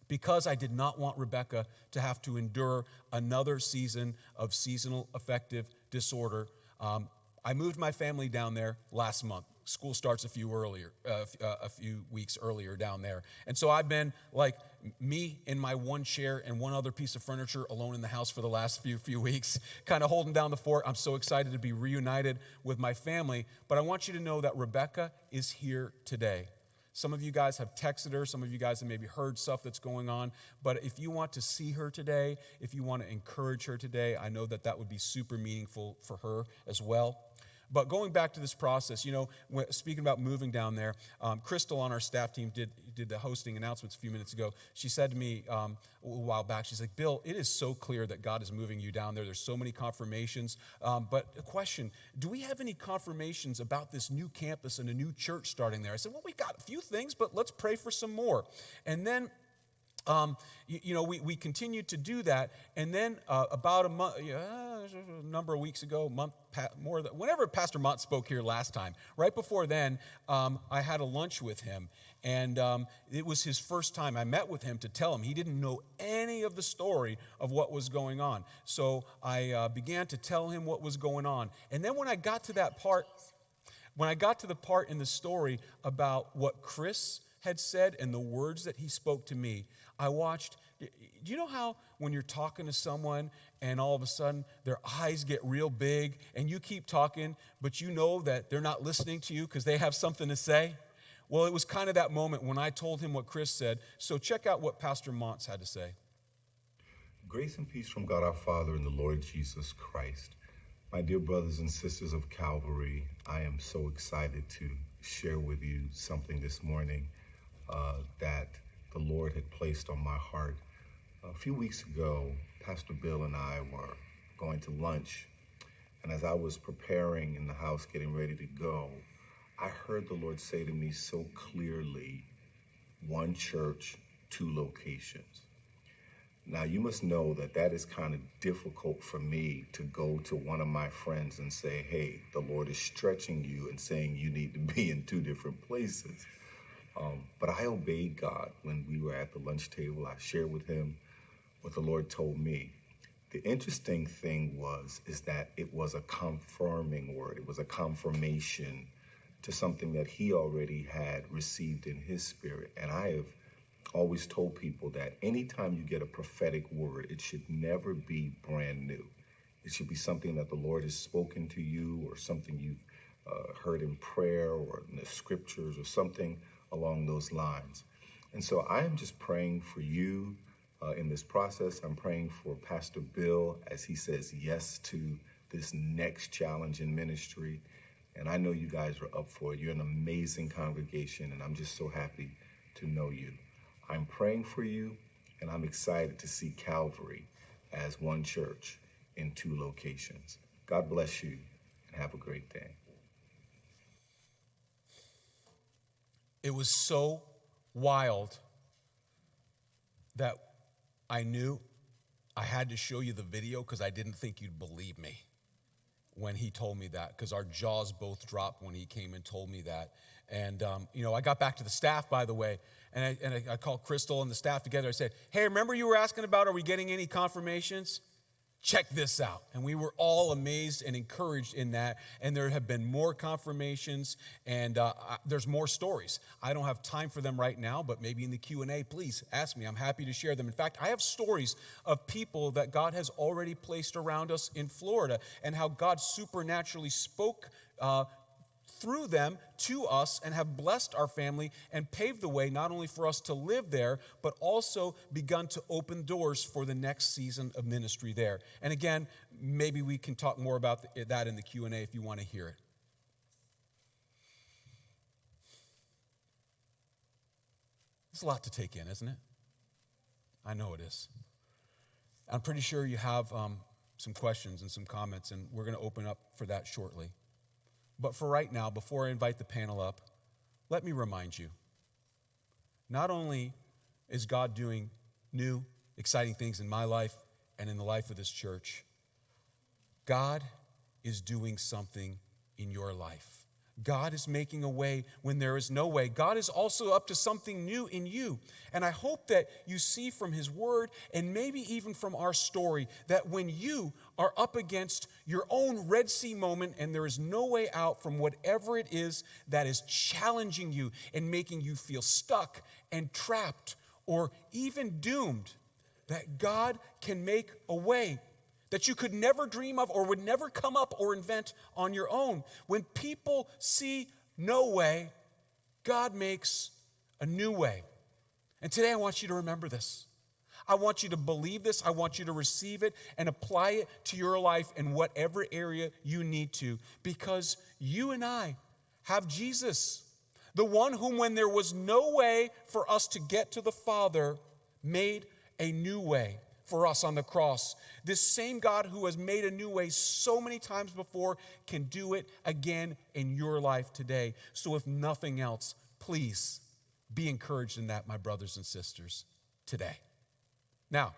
because I did not want Rebecca to have to endure another season of seasonal affective disorder, I moved my family down there last month. School starts a few weeks earlier down there. And so I've been like me in my one chair and one other piece of furniture alone in the house for the last few weeks, kind of holding down the fort. I'm so excited to be reunited with my family. But I want you to know that Rebecca is here today. Some of you guys have texted her. Some of you guys have maybe heard stuff that's going on. But if you want to see her today, if you want to encourage her today, I know that would be super meaningful for her as well. But going back to this process, speaking about moving down there, Crystal on our staff team did the hosting announcements a few minutes ago. She said to me a while back, she's like, Bill, it is so clear that God is moving you down there. There's so many confirmations. But a question, do we have any confirmations about this new campus and a new church starting there? I said, well, we got a few things, but let's pray for some more. And then we continued to do that, and then about a number of weeks ago, whenever Pastor Mott spoke here last time, right before then, I had a lunch with him, and it was his first time. I met with him to tell him he didn't know any of the story of what was going on. So I began to tell him what was going on, and then when I got to the part in the story about what Chris had said and the words that he spoke to me, I watched. Do you know how when you're talking to someone and all of a sudden their eyes get real big and you keep talking, but you know that they're not listening to you because they have something to say? Well, it was kind of that moment when I told him what Chris said. So check out what Pastor Montz had to say. Grace and peace from God our Father and the Lord Jesus Christ. My dear brothers and sisters of Calvary, I am so excited to share with you something this morning that the Lord had placed on my heart. A few weeks ago, Pastor Bill and I were going to lunch, and as I was preparing in the house, getting ready to go, I heard the Lord say to me so clearly, one church, two locations. Now, you must know that is kind of difficult for me to go to one of my friends and say, hey, the Lord is stretching you and saying you need to be in two different places. But I obeyed God. When we were at the lunch table, I shared with him what the Lord told me. The interesting thing is that it was a confirming word. It was a confirmation to something that he already had received in his spirit. And I have always told people that anytime you get a prophetic word, it should never be brand new. It should be something that the Lord has spoken to you, or something you've heard in prayer or in the scriptures or something along those lines. And so I am just praying for you in this process. I'm praying for Pastor Bill as he says yes to this next challenge in ministry. And I know you guys are up for it. You're an amazing congregation, and I'm just so happy to know you. I'm praying for you, and I'm excited to see Calvary as one church in two locations. God bless you, and have a great day. It was so wild that I knew I had to show you the video because I didn't think you'd believe me when he told me that, because our jaws both dropped when he came and told me that. And, I got back to the staff, by the way, and I called Crystal and the staff together. I said, hey, remember you were asking about, are we getting any confirmations? Check this out. And we were all amazed and encouraged in that. And there have been more confirmations, and there's more stories. I don't have time for them right now, but maybe in the Q&A, please ask me. I'm happy to share them. In fact, I have stories of people that God has already placed around us in Florida, and how God supernaturally spoke through them to us and have blessed our family and paved the way not only for us to live there, but also begun to open doors for the next season of ministry there. And again, maybe we can talk more about that in the Q&A if you want to hear it. It's a lot to take in, isn't it? I know it is. I'm pretty sure you have some questions and some comments, and we're going to open up for that shortly. But for right now, before I invite the panel up, let me remind you, not only is God doing new, exciting things in my life and in the life of this church, God is doing something in your life. God is making a way when there is no way. God is also up to something new in you. And I hope that you see from his word, and maybe even from our story, that when you are up against your own Red Sea moment and there is no way out from whatever it is that is challenging you and making you feel stuck and trapped or even doomed, that God can make a way that you could never dream of or would never come up or invent on your own. When people see no way, God makes a new way. And today I want you to remember this. I want you to believe this. I want you to receive it and apply it to your life in whatever area you need to, because you and I have Jesus, the one whom, when there was no way for us to get to the Father, made a new way for us on the cross. This same God who has made a new way so many times before can do it again in your life today. So if nothing else, please be encouraged in that, my brothers and sisters, today. Now,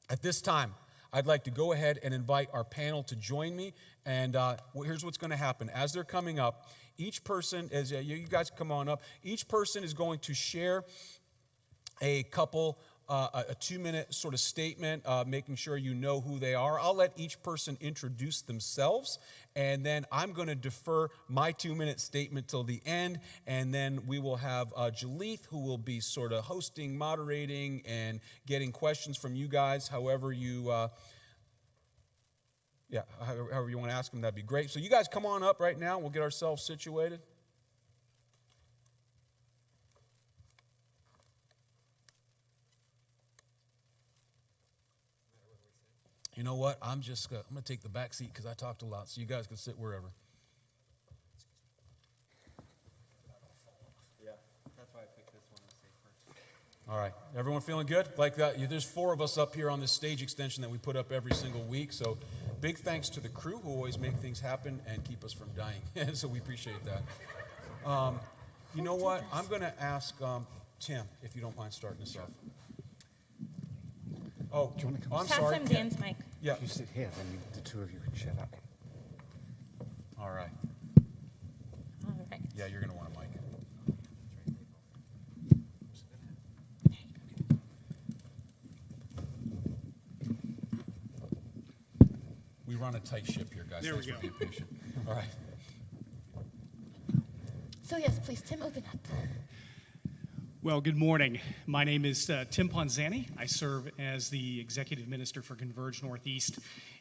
at this time, I'd like to go ahead and invite our panel to join me. And here's what's going to happen. As they're coming up, each person, as you guys come on up, each person is going to share a 2-minute sort of statement, making sure you know who they are. I'll let each person introduce themselves, and then I'm going to defer my 2-minute statement till the end, and then we will have Jalith, who will be sort of hosting, moderating, and getting questions from you guys, however you want to ask them, that'd be great. So you guys come on up right now. We'll get ourselves situated. You know what? I'm going to take the back seat because I talked a lot, so you guys can sit wherever. Yeah, that's why I picked this one to say first. All right. Everyone feeling good? Like that? There's 4 of us up here on this stage extension that we put up every single week, so big thanks to the crew who always make things happen and keep us from dying. So we appreciate that. You know what? I'm going to ask Tim, if you don't mind starting us off. Oh, Do you want to come? I'm Pass sorry. him Dan's mic. Yeah. You sit here, then the two of you can shut up. All right. All right. Yeah, you're going to want a mic. We run a tight ship here, guys. There we Thanks for go. being patient. All right. So yes, please, Tim, open up. Well, good morning. My name is Tim Ponzani. I serve as the Executive Minister for Converge Northeast.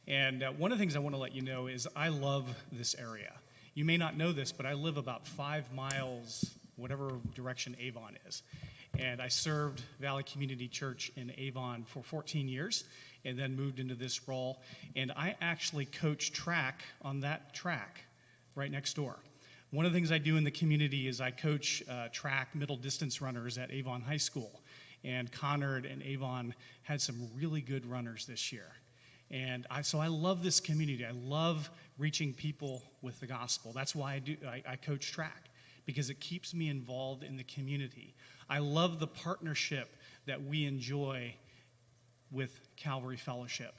And one of the things I want to let you know is I love this area. You may not know this, but I live about 5 miles, whatever direction Avon is. And I served Valley Community Church in Avon for 14 years and then moved into this role. And I actually coach track on that track right next door. One of the things I do in the community is I coach track middle distance runners at Avon High School. And Conard and Avon had some really good runners this year. And so I love this community. I love reaching people with the gospel. That's why I coach track, because it keeps me involved in the community. I love the partnership that we enjoy with Calvary Fellowship.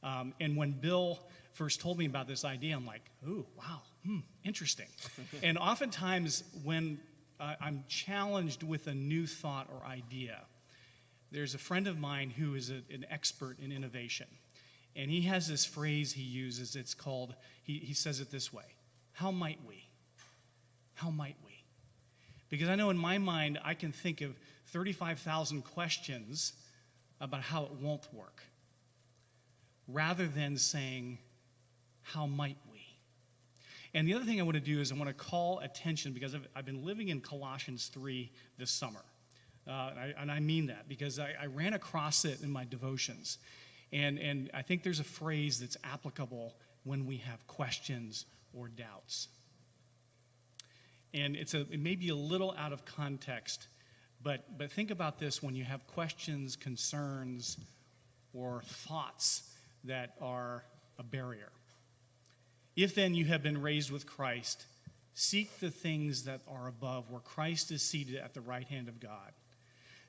And when Bill first told me about this idea, I'm like, ooh, wow, interesting. And oftentimes when I'm challenged with a new thought or idea, there's a friend of mine who is an expert in innovation. And he has this phrase he uses. It's called, he says it this way: how might we? How might we? Because I know in my mind, I can think of 35,000 questions about how it won't work, rather than saying, how might we? And the other thing I want to do is I want to call attention, because I've been living in Colossians 3 this summer. And I mean that, because I ran across it in my devotions. And I think there's a phrase that's applicable when we have questions or doubts. And it may be a little out of context, but think about this: when you have questions, concerns, or thoughts that are a barrier. If then you have been raised with Christ, seek the things that are above, where Christ is seated at the right hand of God.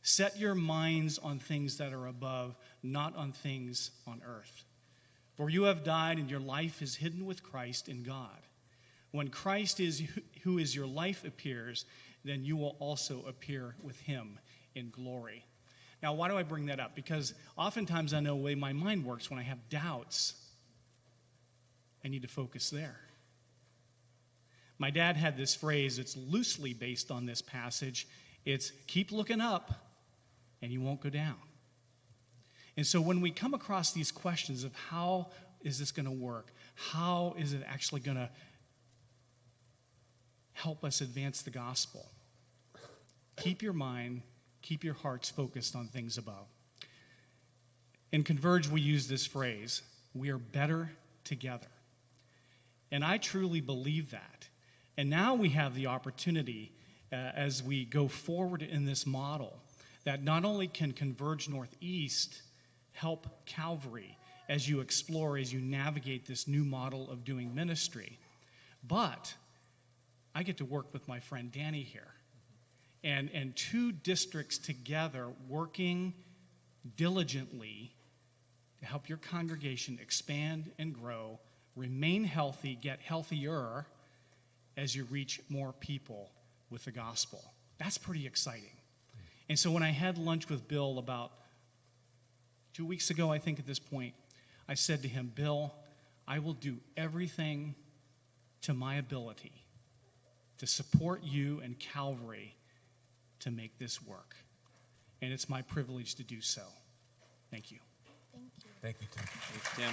Set your minds on things that are above, not on things on earth. For you have died, and your life is hidden with Christ in God. When Christ who is your life appears, then you will also appear with him in glory. Now, why do I bring that up? Because oftentimes I know the way my mind works. When I have doubts, I need to focus there. My dad had this phrase that's loosely based on this passage. It's keep looking up and you won't go down. And so when we come across these questions of how is this going to work, how is it actually going to help us advance the gospel, keep your mind, keep your hearts focused on things above. In Converge, we use this phrase, we are better together. And I truly believe that. And now we have the opportunity, as we go forward in this model, that not only can Converge Northeast help Calvary as you explore, as you navigate this new model of doing ministry, but I get to work with my friend Danny here. And two districts together working diligently to help your congregation expand and grow, remain healthy, get healthier as you reach more people with the gospel. That's pretty exciting. And so when I had lunch with Bill about 2 weeks ago, I think at this point, I said to him, Bill, I will do everything to my ability to support you and Calvary to make this work. And it's my privilege to do so. Thank you. Thank you. Thank you, Tim. Thanks, Tim.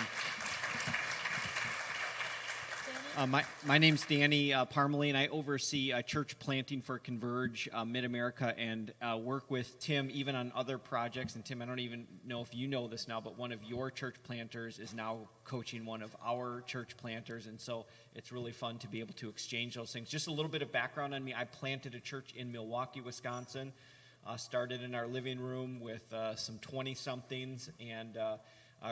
Danny? My name's Danny Parmelee, and I oversee church planting for Converge Mid-America and work with Tim even on other projects. And Tim, I don't even know if you know this now, but one of your church planters is now coaching one of our church planters. And so it's really fun to be able to exchange those things. Just a little bit of background on me. I planted a church in Milwaukee, Wisconsin. Started in our living room with some 20-somethings and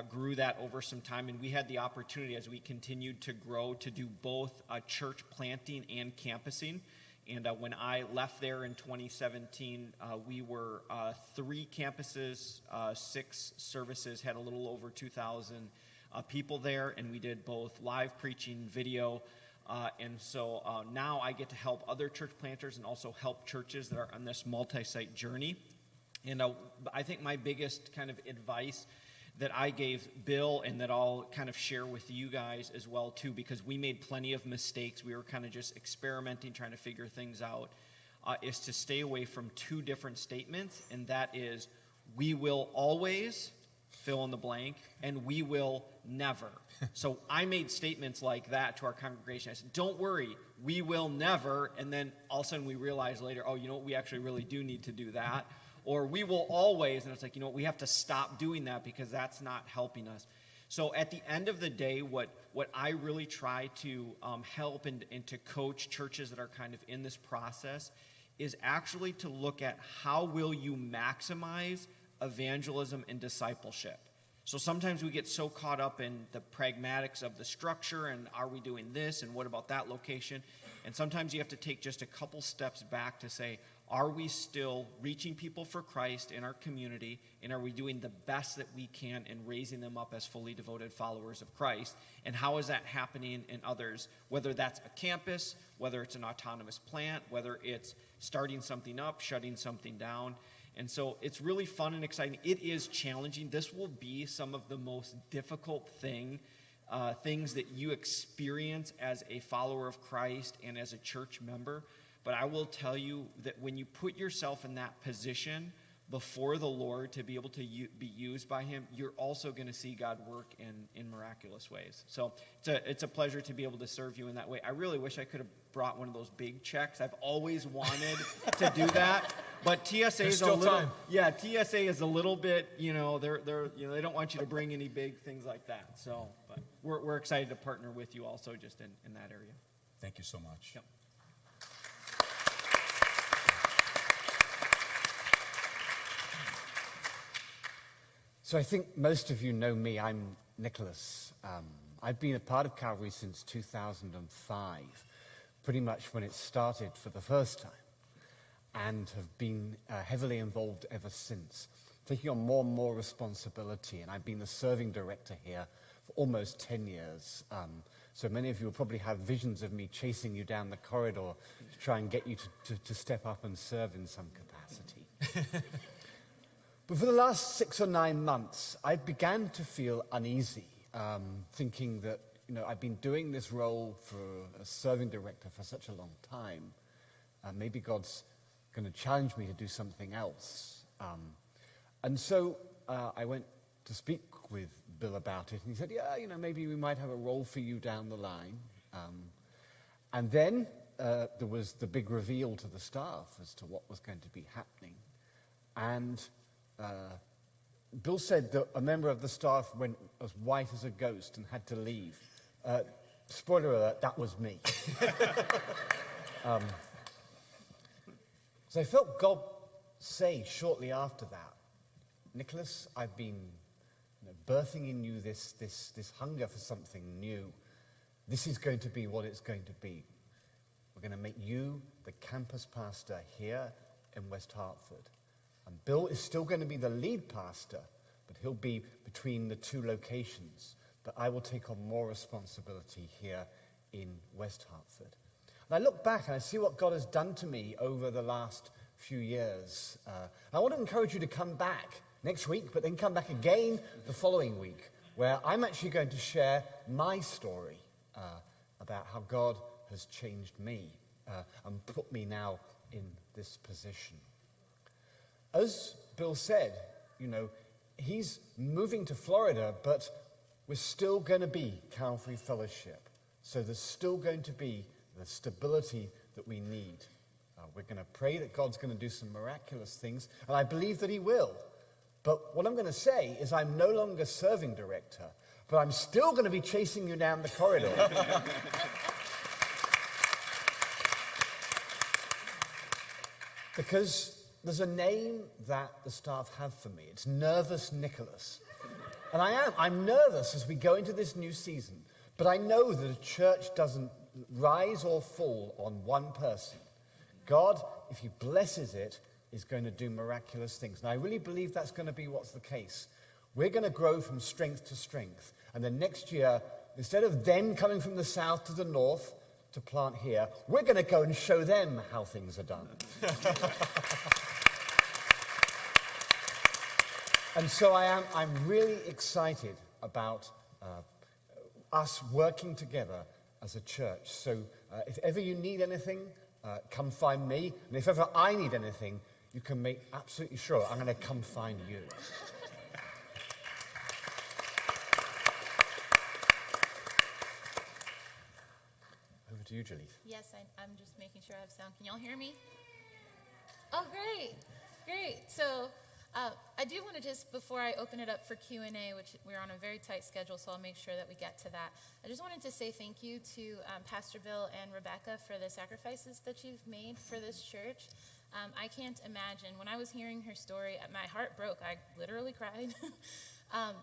grew that over some time. And we had the opportunity as we continued to grow to do both church planting and campusing. And when I left there in 2017, we were 3 campuses, 6 services, had a little over 2,000 people there. And we did both live preaching, video. And so now I get to help other church planters and also help churches that are on this multi-site journey. And I think my biggest kind of advice that I gave Bill and that I'll kind of share with you guys as well too, because we made plenty of mistakes. We were kind of just experimenting, trying to figure things out, is to stay away from 2 different statements. And that is, we will always fill in the blank, and we will never. So I made statements like that to our congregation. I said, don't worry, we will never. And then all of a sudden we realized later, oh, you know what, we actually really do need to do that. Or we will always, and it's like, you know what, we have to stop doing that because that's not helping us. So at the end of the day, what I really try to help and to coach churches that are kind of in this process is actually to look at how will you maximize evangelism and discipleship. So sometimes we get so caught up in the pragmatics of the structure and are we doing this and what about that location? And sometimes you have to take just a couple steps back to say, are we still reaching people for Christ in our community, and are we doing the best that we can in raising them up as fully devoted followers of Christ? And how is that happening in others, whether that's a campus, whether it's an autonomous plant, whether it's starting something up, shutting something down. And so it's really fun and exciting. It is challenging. This will be some of the most difficult things that you experience as a follower of Christ and as a church member. But I will tell you that when you put yourself in that position before the Lord to be able to be used by Him, you're also going to see God work in miraculous ways. So it's a pleasure to be able to serve you in that way. I really wish I could have brought one of those big checks. I've always wanted to do that, but TSA is a little. Time. Yeah, TSA is a little bit. You know, they don't want you to bring any big things like that. So, but we're excited to partner with you also just in that area. Thank you so much. Yep. So I think most of you know me. I'm Nicholas. I've been a part of Calvary since 2005, pretty much when it started for the first time, and have been heavily involved ever since, taking on more and more responsibility. And I've been the serving director here for almost 10 years. So many of you will probably have visions of me chasing you down the corridor to try and get you to step up and serve in some capacity. But for the last 6 or 9 months, I began to feel uneasy, thinking that, I've been doing this role for a serving director for such a long time. Maybe God's going to challenge me to do something else. And so I went to speak with Bill about it, and he said, maybe we might have a role for you down the line. And then there was the big reveal to the staff as to what was going to be happening. And Bill said that a member of the staff went as white as a ghost and had to leave. Spoiler alert, that was me. So I felt God say shortly after that, Nicholas, I've been birthing in you this hunger for something new. This is going to be what it's going to be. We're going to make you the campus pastor here in West Hartford. And Bill is still going to be the lead pastor, but he'll be between the two locations. But I will take on more responsibility here in West Hartford. And I look back and I see what God has done to me over the last few years. I want to encourage you to come back next week, but then come back again the following week, where I'm actually going to share my story about how God has changed me and put me now in this position. As Bill said, he's moving to Florida, but we're still going to be Calvary Fellowship. So there's still going to be the stability that we need. We're going to pray that God's going to do some miraculous things, and I believe that he will. But what I'm going to say is I'm no longer serving director, but I'm still going to be chasing you down the corridor. Because there's a name that the staff have for me. It's Nervous Nicholas. And I'm nervous as we go into this new season. But I know that a church doesn't rise or fall on one person. God, if he blesses it, is going to do miraculous things. And I really believe that's going to be what's the case. We're going to grow from strength to strength. And then next year, instead of them coming from the south to the north to plant here, we're going to go and show them how things are done. And so I'm really excited about us working together as a church. So if ever you need anything, come find me. And if ever I need anything, you can make absolutely sure I'm going to come find you. Over to you, Julie. Yes, I'm just making sure I have sound. Can y'all hear me? Oh, great. So I do want to just, before I open it up for Q&A, which we're on a very tight schedule, so I'll make sure that we get to that. I just wanted to say thank you to Pastor Bill and Rebecca for the sacrifices that you've made for this church. I can't imagine. When I was hearing her story, my heart broke. I literally cried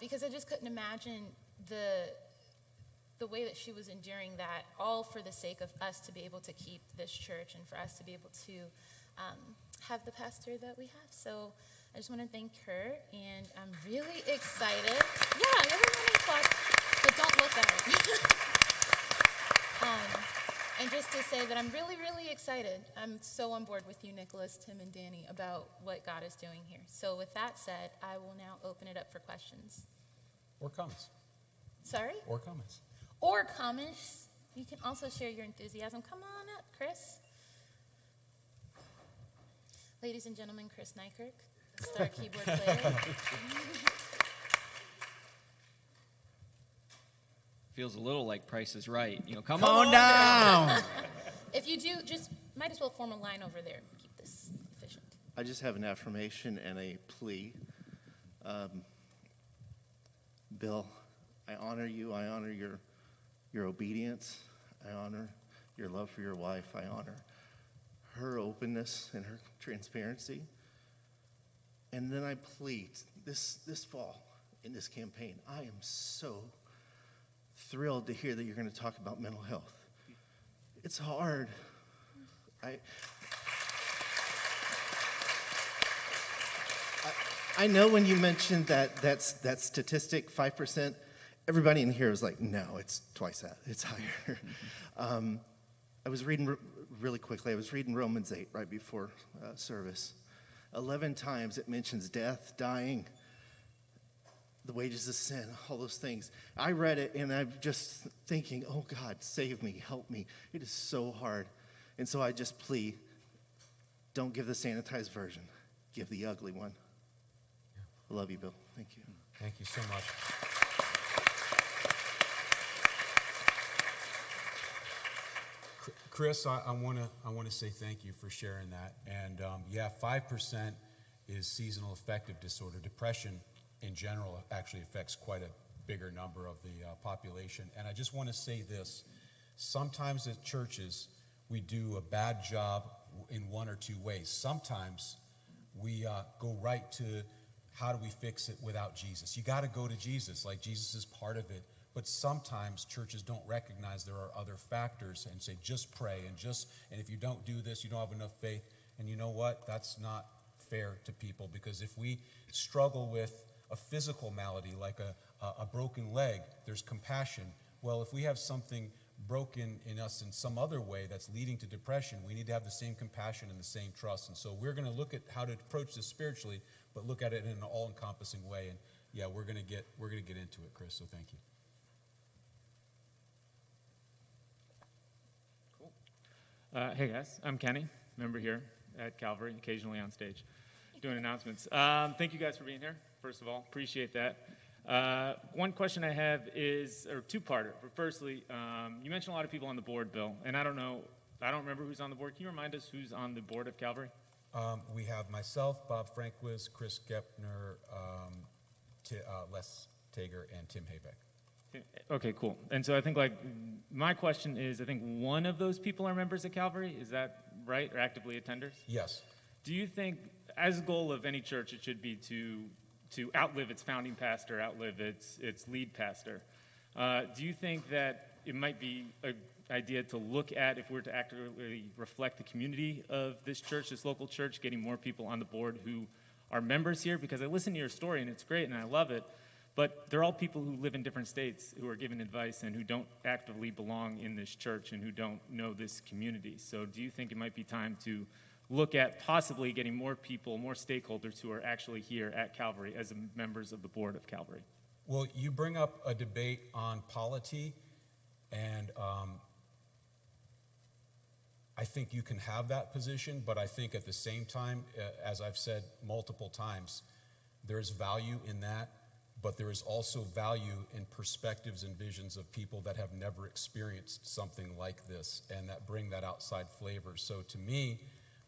because I just couldn't imagine the way that she was enduring that, all for the sake of us to be able to keep this church and for us to be able to have the pastor that we have. So I just want to thank her, and I'm really excited. Yeah, everyone clap, but don't look at her. And just to say that I'm really, really excited. I'm so on board with you, Nicholas, Tim, and Danny, about what God is doing here. So with that said, I will now open it up for questions. Or comments. Sorry? Or comments. Or comments. You can also share your enthusiasm. Come on up, Chris. Ladies and gentlemen, Chris Nykirk, star keyboard player. Feels a little like Price is Right. Come on down. If you do, just might as well form a line over there. Keep this efficient. I just have an affirmation and a plea. Bill, I honor you. I honor your obedience. I honor your love for your wife. I honor her openness and her transparency. And then I plead this fall in this campaign, I am so thrilled to hear that you're going to talk about mental health. It's hard. I know when you mentioned that statistic, 5%, everybody in here was like, no, it's twice that. It's higher. I was reading really quickly. I was reading Romans 8 right before service. 11 times it mentions death, dying, the wages of sin, all those things. I read it and I'm just thinking, oh God, save me, help me. It is so hard. And so I just plead, don't give the sanitized version. Give the ugly one. I love you, Bill. Thank you. Thank you so much. Chris, I want to say thank you for sharing that. And 5% is seasonal affective disorder. Depression in general actually affects quite a bigger number of the population. And I just want to say this. Sometimes at churches, we do a bad job in one or two ways. Sometimes we go right to how do we fix it without Jesus. You got to go to Jesus, like Jesus is part of it. But sometimes churches don't recognize there are other factors and say, just pray, and if you don't do this, you don't have enough faith. And you know what? That's not fair to people, because if we struggle with a physical malady like a broken leg, there's compassion. Well, if we have something broken in us in some other way that's leading to depression, we need to have the same compassion and the same trust. And so we're going to look at how to approach this spiritually, but look at it in an all-encompassing way. And yeah, we're going to get into it, Chris. So thank you. Hey guys, I'm Kenny, member here at Calvary, occasionally on stage, doing announcements. Thank you guys for being here, first of all, appreciate that. One question I have is, or two-parter. Firstly, you mentioned a lot of people on the board, Bill, and I don't remember who's on the board. Can you remind us who's on the board of Calvary? We have myself, Bob Franquist, Chris Gepner, Les Tager, and Tim Haybeck. Okay, cool. And so I think, like, my question is, I think one of those people are members of Calvary. Is that right, or actively attenders? Yes. Do you think, as a goal of any church, it should be to outlive its founding pastor, outlive its lead pastor? Do you think that it might be an idea to look at, if we're to accurately reflect the community of this church, this local church, getting more people on the board who are members here? Because I listen to your story, and it's great, and I love it. But they're all people who live in different states, who are giving advice, and who don't actively belong in this church, and who don't know this community. So do you think it might be time to look at possibly getting more people, more stakeholders who are actually here at Calvary as members of the board of Calvary? Well, you bring up a debate on polity, and I think you can have that position, but I think at the same time, as I've said multiple times, there's value in that. But there is also value in perspectives and visions of people that have never experienced something like this and that bring that outside flavor. So to me,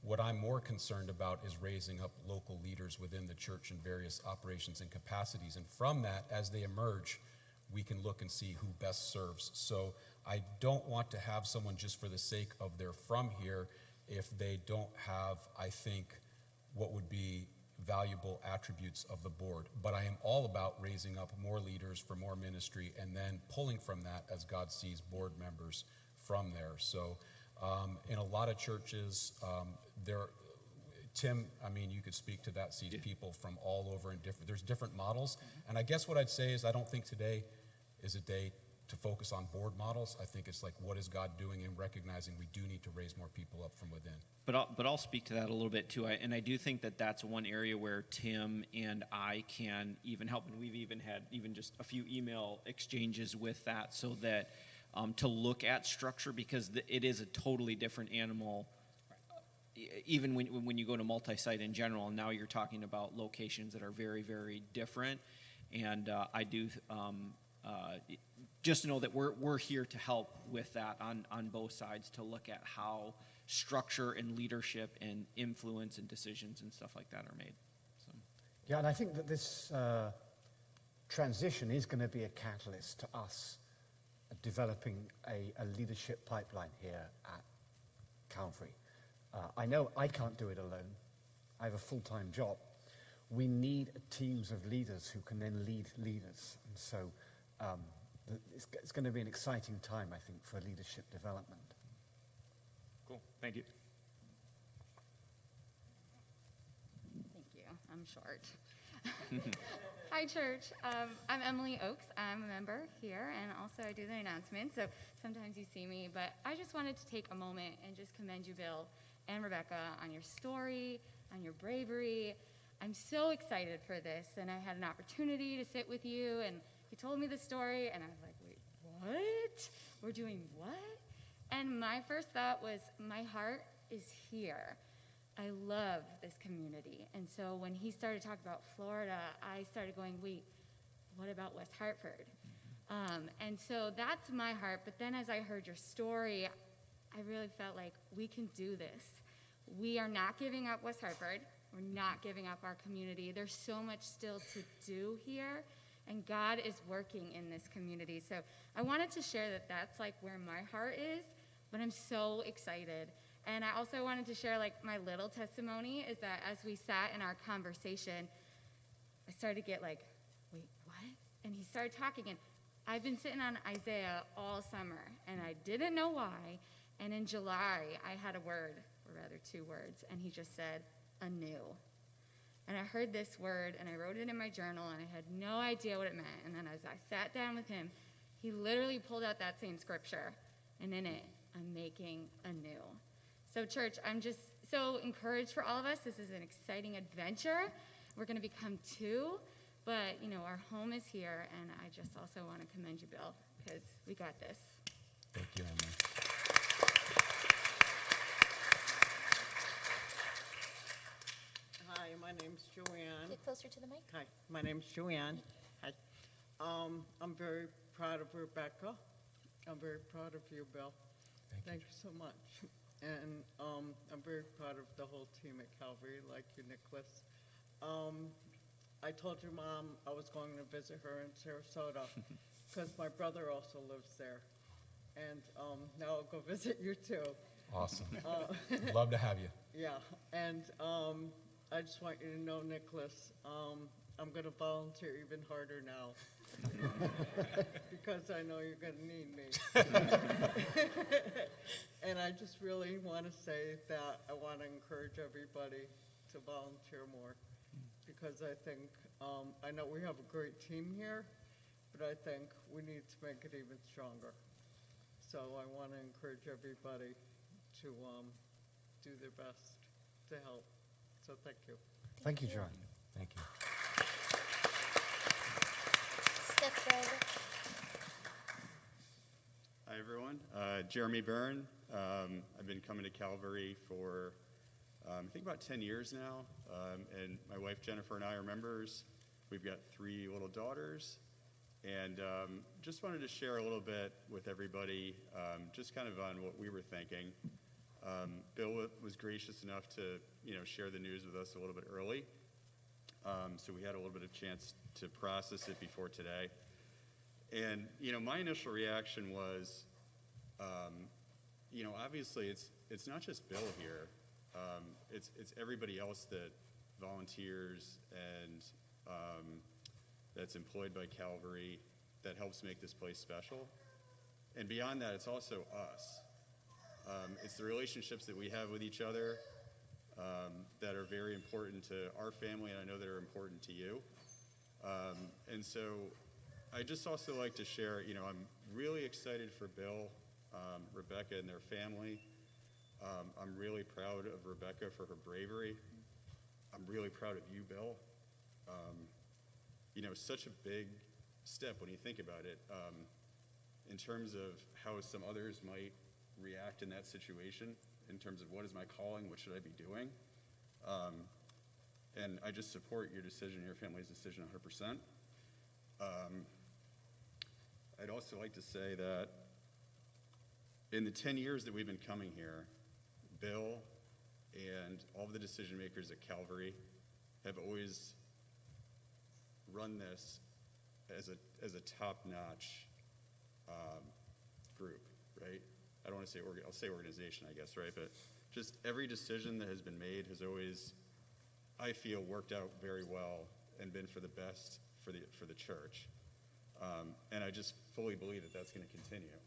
what I'm more concerned about is raising up local leaders within the church in various operations and capacities. And from that, as they emerge, we can look and see who best serves. So I don't want to have someone just for the sake of they're from here if they don't have, I think, what would be valuable attributes of the board. But I am all about raising up more leaders for more ministry and then pulling from that as God sees board members from there. So in a lot of churches, Tim, I mean, you could speak to that, sees people from all over and there's different models. And I guess what I'd say is I don't think today is a day to focus on board models. I think it's like, what is God doing, and recognizing we do need to raise more people up from within. But I'll speak to that a little bit too. And I do think that that's one area where Tim and I can even help, and we've even had even just a few email exchanges with that, so that to look at structure, because it is a totally different animal. Even when you go to multi-site in general, and now you're talking about locations that are very, very different. And I do just to know that we're here to help with that on both sides, to look at how structure and leadership and influence and decisions and stuff like that are made. So. Yeah, and I think that this transition is going to be a catalyst to us developing a leadership pipeline here at Calvary. I know I can't do it alone. I have a full-time job. We need teams of leaders who can then lead leaders. And so it's going to be an exciting time, I think, for leadership development. Cool. Thank you. Thank you. I'm short. Hi, church. I'm Emily Oakes. I'm a member here, and also I do the announcements, so sometimes you see me. But I just wanted to take a moment and just commend you, Bill and Rebecca, on your story, on your bravery. I'm so excited for this, and I had an opportunity to sit with you, and you told me the story, and I was like, wait, what? We're doing what? And my first thought was, my heart is here. I love this community. And so when he started talking about Florida, I started going, wait, what about West Hartford? And so that's my heart. But then as I heard your story, I really felt like we can do this. We are not giving up West Hartford. We're not giving up our community. There's so much still to do here, and God is working in this community. So I wanted to share that that's like where my heart is, but I'm so excited. And I also wanted to share like my little testimony is that as we sat in our conversation, I started to get like, wait, what? And he started talking, and I've been sitting on Isaiah all summer, and I didn't know why. And in July, I had a word, or rather 2 words, and he just said, anew. And I heard this word, and I wrote it in my journal, and I had no idea what it meant. And then as I sat down with him, he literally pulled out that same scripture, and in it, I'm making anew. So church, I'm just so encouraged for all of us. This is an exciting adventure. We're going to become 2, but, our home is here, and I just also want to commend you, Bill, because we got this. Thank you, Emily. Hi, my name's Joanne. Get closer to the mic. Hi, my name's Joanne. Hi. I'm very proud of Rebecca. I'm very proud of you, Bill. Thank you so much. And I'm very proud of the whole team at Calvary, like you, Nicholas. I told your mom I was going to visit her in Sarasota because my brother also lives there. And now I'll go visit you too. Awesome. Love to have you. Yeah, and I just want you to know, Nicholas, I'm going to volunteer even harder now because I know you're going to need me. And I just really want to say that I want to encourage everybody to volunteer more because I think, I know we have a great team here, but I think we need to make it even stronger. So I want to encourage everybody to do their best to help. So thank you. Thank you, John. Thank you. Step forward. Hi, everyone. Jeremy Byrne. I've been coming to Calvary for, I think, about 10 years now. And my wife, Jennifer, and I are members. We've got 3 little daughters. And just wanted to share a little bit with everybody, just kind of on what we were thinking. Bill was gracious enough to, share the news with us a little bit early. So we had a little bit of chance to process it before today. And, my initial reaction was, obviously it's not just Bill here. It's everybody else that volunteers and that's employed by Calvary that helps make this place special. And beyond that, it's also us. It's the relationships that we have with each other that are very important to our family, and I know that are important to you. And so I just also like to share, I'm really excited for Bill, Rebecca, and their family. I'm really proud of Rebecca for her bravery. I'm really proud of you, Bill. Such a big step when you think about it, in terms of how some others might react in that situation, in terms of what is my calling, what should I be doing. And I just support your decision, your family's decision 100%. I'd also like to say that in the 10 years that we've been coming here, Bill and all of the decision makers at Calvary have always run this as a top-notch group, right? I don't want to say I'll say organization, I guess, right? But just every decision that has been made has always, I feel, worked out very well and been for the best for the church. And I just fully believe that that's going to continue.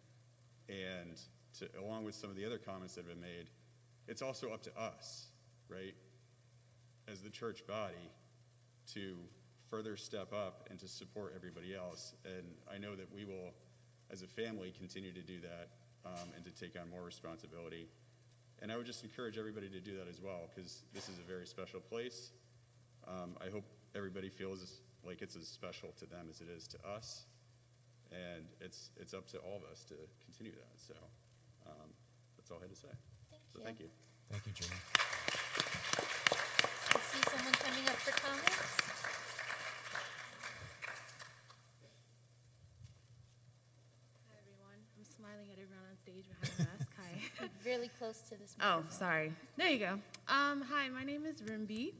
And along with some of the other comments that have been made, it's also up to us, right, as the church body, to further step up and to support everybody else. And I know that we will, as a family, continue to do that and to take on more responsibility. And I would just encourage everybody to do that as well, because this is a very special place. I hope everybody feels like it's as special to them as it is to us. And it's up to all of us to continue that. So that's all I had to say. Thank you. Thank you, Jimmy. I see someone coming up for comments. Hi, everyone. I'm smiling at everyone on stage behind the mask. Hi. Really close to this Oh, microphone. sorry. There you go. Hi, my name is Rimby.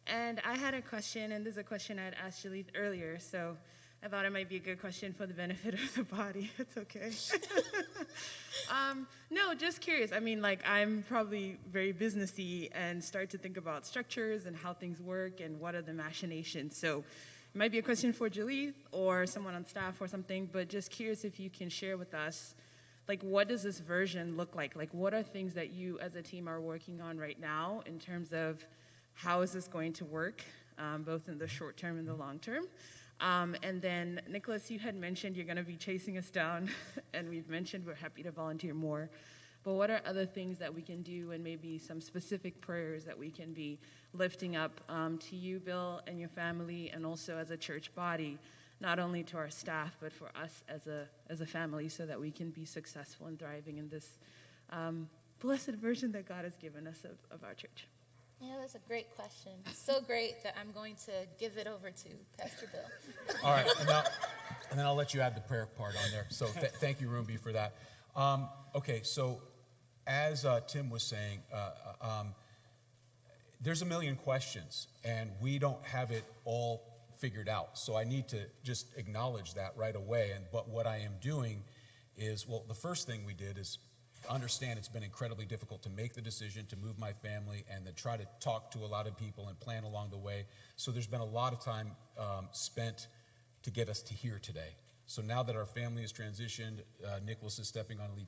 And I had a question, and this is a question I had asked Jalith earlier, so I thought it might be a good question for the benefit of the body. It's okay. No, just curious. I mean, like, I'm probably very businessy and start to think about structures and how things work and what are the machinations. So it might be a question for Jalith or someone on staff or something, but just curious if you can share with us, like, what does this version look like? Like, what are things that you as a team are working on right now in terms of how is this going to work, both in the short term and the long term? And then, Nicholas, you had mentioned you're going to be chasing us down, and we've mentioned we're happy to volunteer more. But what are other things that we can do, and maybe some specific prayers that we can be lifting up to you, Bill, and your family, and also as a church body, not only to our staff, but for us as a family, so that we can be successful and thriving in this blessed version that God has given us of our church? Yeah, that's a great question. So great that I'm going to give it over to Pastor Bill. All right, and then I'll let you add the prayer part on there. So thank you, Rumbi, for that. Okay, so as Tim was saying, there's a million questions, and we don't have it all figured out. So I need to just acknowledge that right away. But what I am doing is, well, the first thing we did is understand it's been incredibly difficult to make the decision to move my family and then try to talk to a lot of people and plan along the way. So there's been a lot of time spent to get us to here today. So now that our family has transitioned, Nicholas is stepping on lead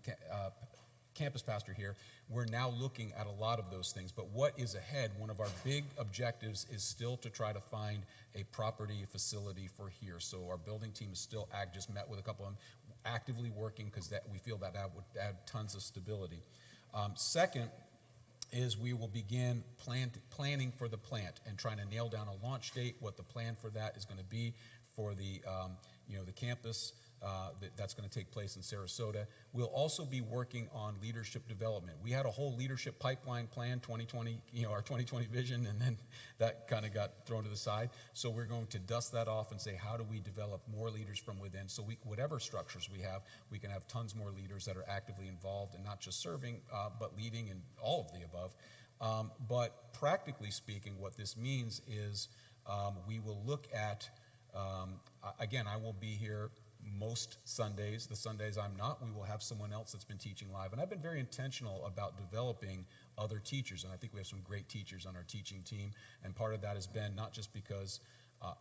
campus pastor here, we're now looking at a lot of those things. But what is ahead, one of our big objectives is still to try to find a property, facility for here. So our building team is still just met with a couple of them, actively working because we feel that would add tons of stability. Second is we will begin planning for the plant and trying to nail down a launch date, what the plan for that is going to be for the campus that's going to take place in Sarasota. We'll also be working on leadership development. We had a whole leadership pipeline plan, 2020, our 2020 vision, and then that kind of got thrown to the side. So we're going to dust that off and say, how do we develop more leaders from within? So whatever structures we have, we can have tons more leaders that are actively involved and not just serving, but leading and all of the above. But practically speaking, what this means is we will look at, again, I will be here most Sundays. The Sundays I'm not, we will have someone else that's been teaching live. And I've been very intentional about developing other teachers, and I think we have some great teachers on our teaching team. And part of that has been not just because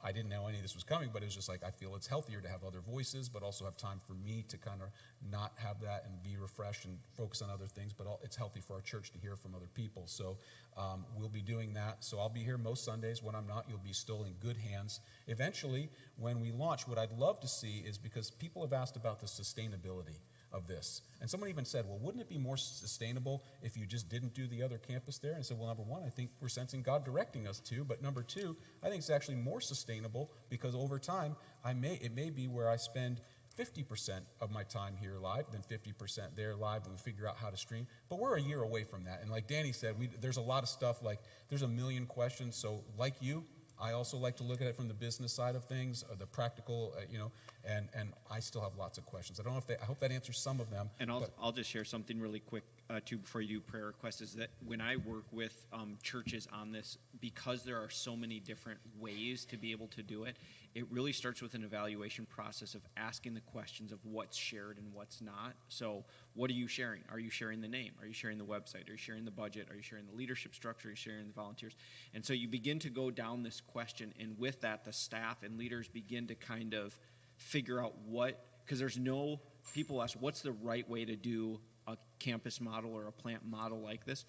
I didn't know any of this was coming, but it was just like I feel it's healthier to have other voices, but also have time for me to kind of not have that and be refreshed and focus on other things. But it's healthy for our church to hear from other people. So we'll be doing that. So I'll be here most Sundays. When I'm not, you'll be still in good hands. Eventually, when we launch, what I'd love to see is, because people have asked about the sustainability of this. And someone even said, well, wouldn't it be more sustainable if you just didn't do the other campus there? And I said, well, number one, I think we're sensing God directing us to. But number two, I think it's actually more sustainable because over time, it may be where I spend 50% of my time here live, then 50% there live, and we figure out how to stream. But we're a year away from that. And like Danny said, there's a lot of stuff, like there's a million questions. So like you, I also like to look at it from the business side of things, or the practical, and I still have lots of questions. I hope that answers some of them. And I'll just share something really quick too before you do prayer requests, is that when I work with churches on this, because there are so many different ways to be able to do it, it really starts with an evaluation process of asking the questions of what's shared and what's not. So what are you sharing? Are you sharing the name? Are you sharing the website? Are you sharing the budget? Are you sharing the leadership structure? Are you sharing the volunteers? And so you begin to go down this question, and with that, the staff and leaders begin to kind of figure out because people ask, what's the right way to do a campus model or a plant model like this?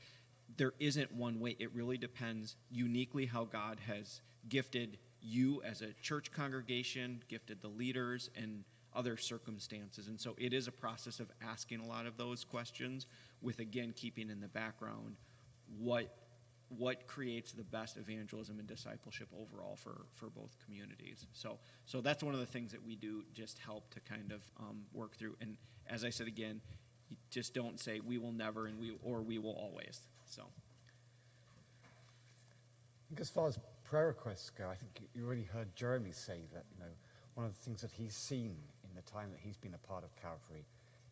There isn't one way. It really depends uniquely how God has gifted you as a church congregation, gifted the leaders, and other circumstances. And so it is a process of asking a lot of those questions with, again, keeping in the background what creates the best evangelism and discipleship overall for both communities. So that's one of the things that we do, just help to kind of work through. And as I said again, you just don't say we will never and we will always. So I think as far as prayer requests go, I think you already heard Jeremy say that, one of the things that he's seen in the time that he's been a part of Calvary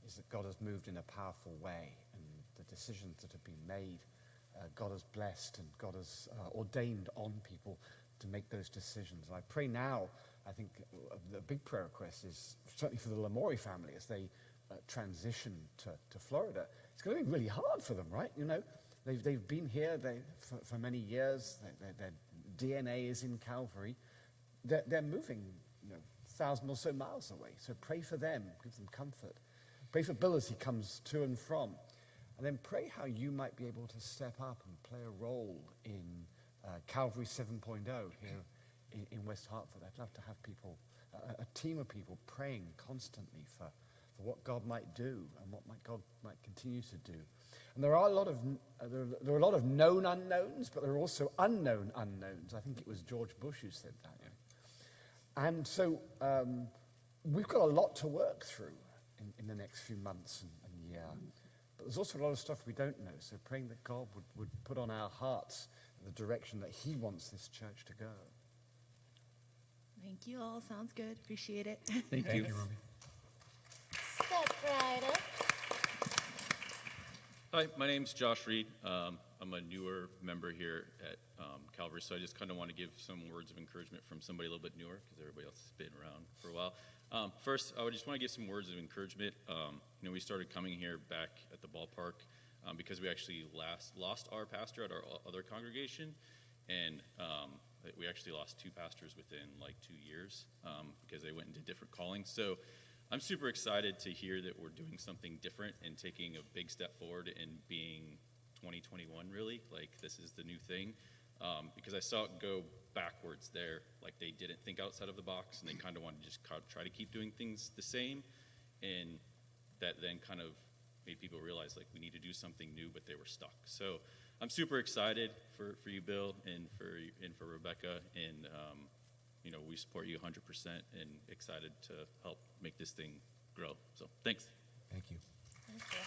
is that God has moved in a powerful way, and the decisions that have been made God has blessed and God has ordained on people to make those decisions. And I pray now, I think the big prayer request is certainly for the Lamori family as they transition to Florida. It's going to be really hard for them, right? You know, they've been here for many years. Their DNA is in Calvary. They're moving, 1,000 or so miles away. So pray for them, give them comfort. Pray for Bill as he comes to and from. And then pray how you might be able to step up and play a role in Calvary 7.0 here in West Hartford. I'd love to have people, a team of people praying constantly for what God might do and what God might continue to do. And there are a lot of known unknowns, but there are also unknown unknowns. I think it was George Bush who said that. Yeah. And so we've got a lot to work through in the next few months and year. But there's also a lot of stuff we don't know. So praying that God would put on our hearts the direction that he wants this church to go. Thank you all. Sounds good. Appreciate it. Thank you, Ruby. Step right up. Hi, my name's Josh Reed. I'm a newer member here at Calvary, so I just kind of want to give some words of encouragement from somebody a little bit newer because everybody else has been around for a while. First, I would just want to give some words of encouragement. We started coming here back at the ballpark because we actually lost our pastor at our other congregation, and we actually lost 2 pastors within like 2 years because they went into different callings. So I'm super excited to hear that we're doing something different and taking a big step forward and being 2021 really, like this is the new thing, because I saw it go backwards there, like they didn't think outside of the box and they kind of wanted to just try to keep doing things the same, and that then kind of made people realize like we need to do something new, but they were stuck. So I'm super excited for you, Bill, and for Rebecca, and we support you 100% and excited to help make this thing grow. So thanks. Thank you. Thank you.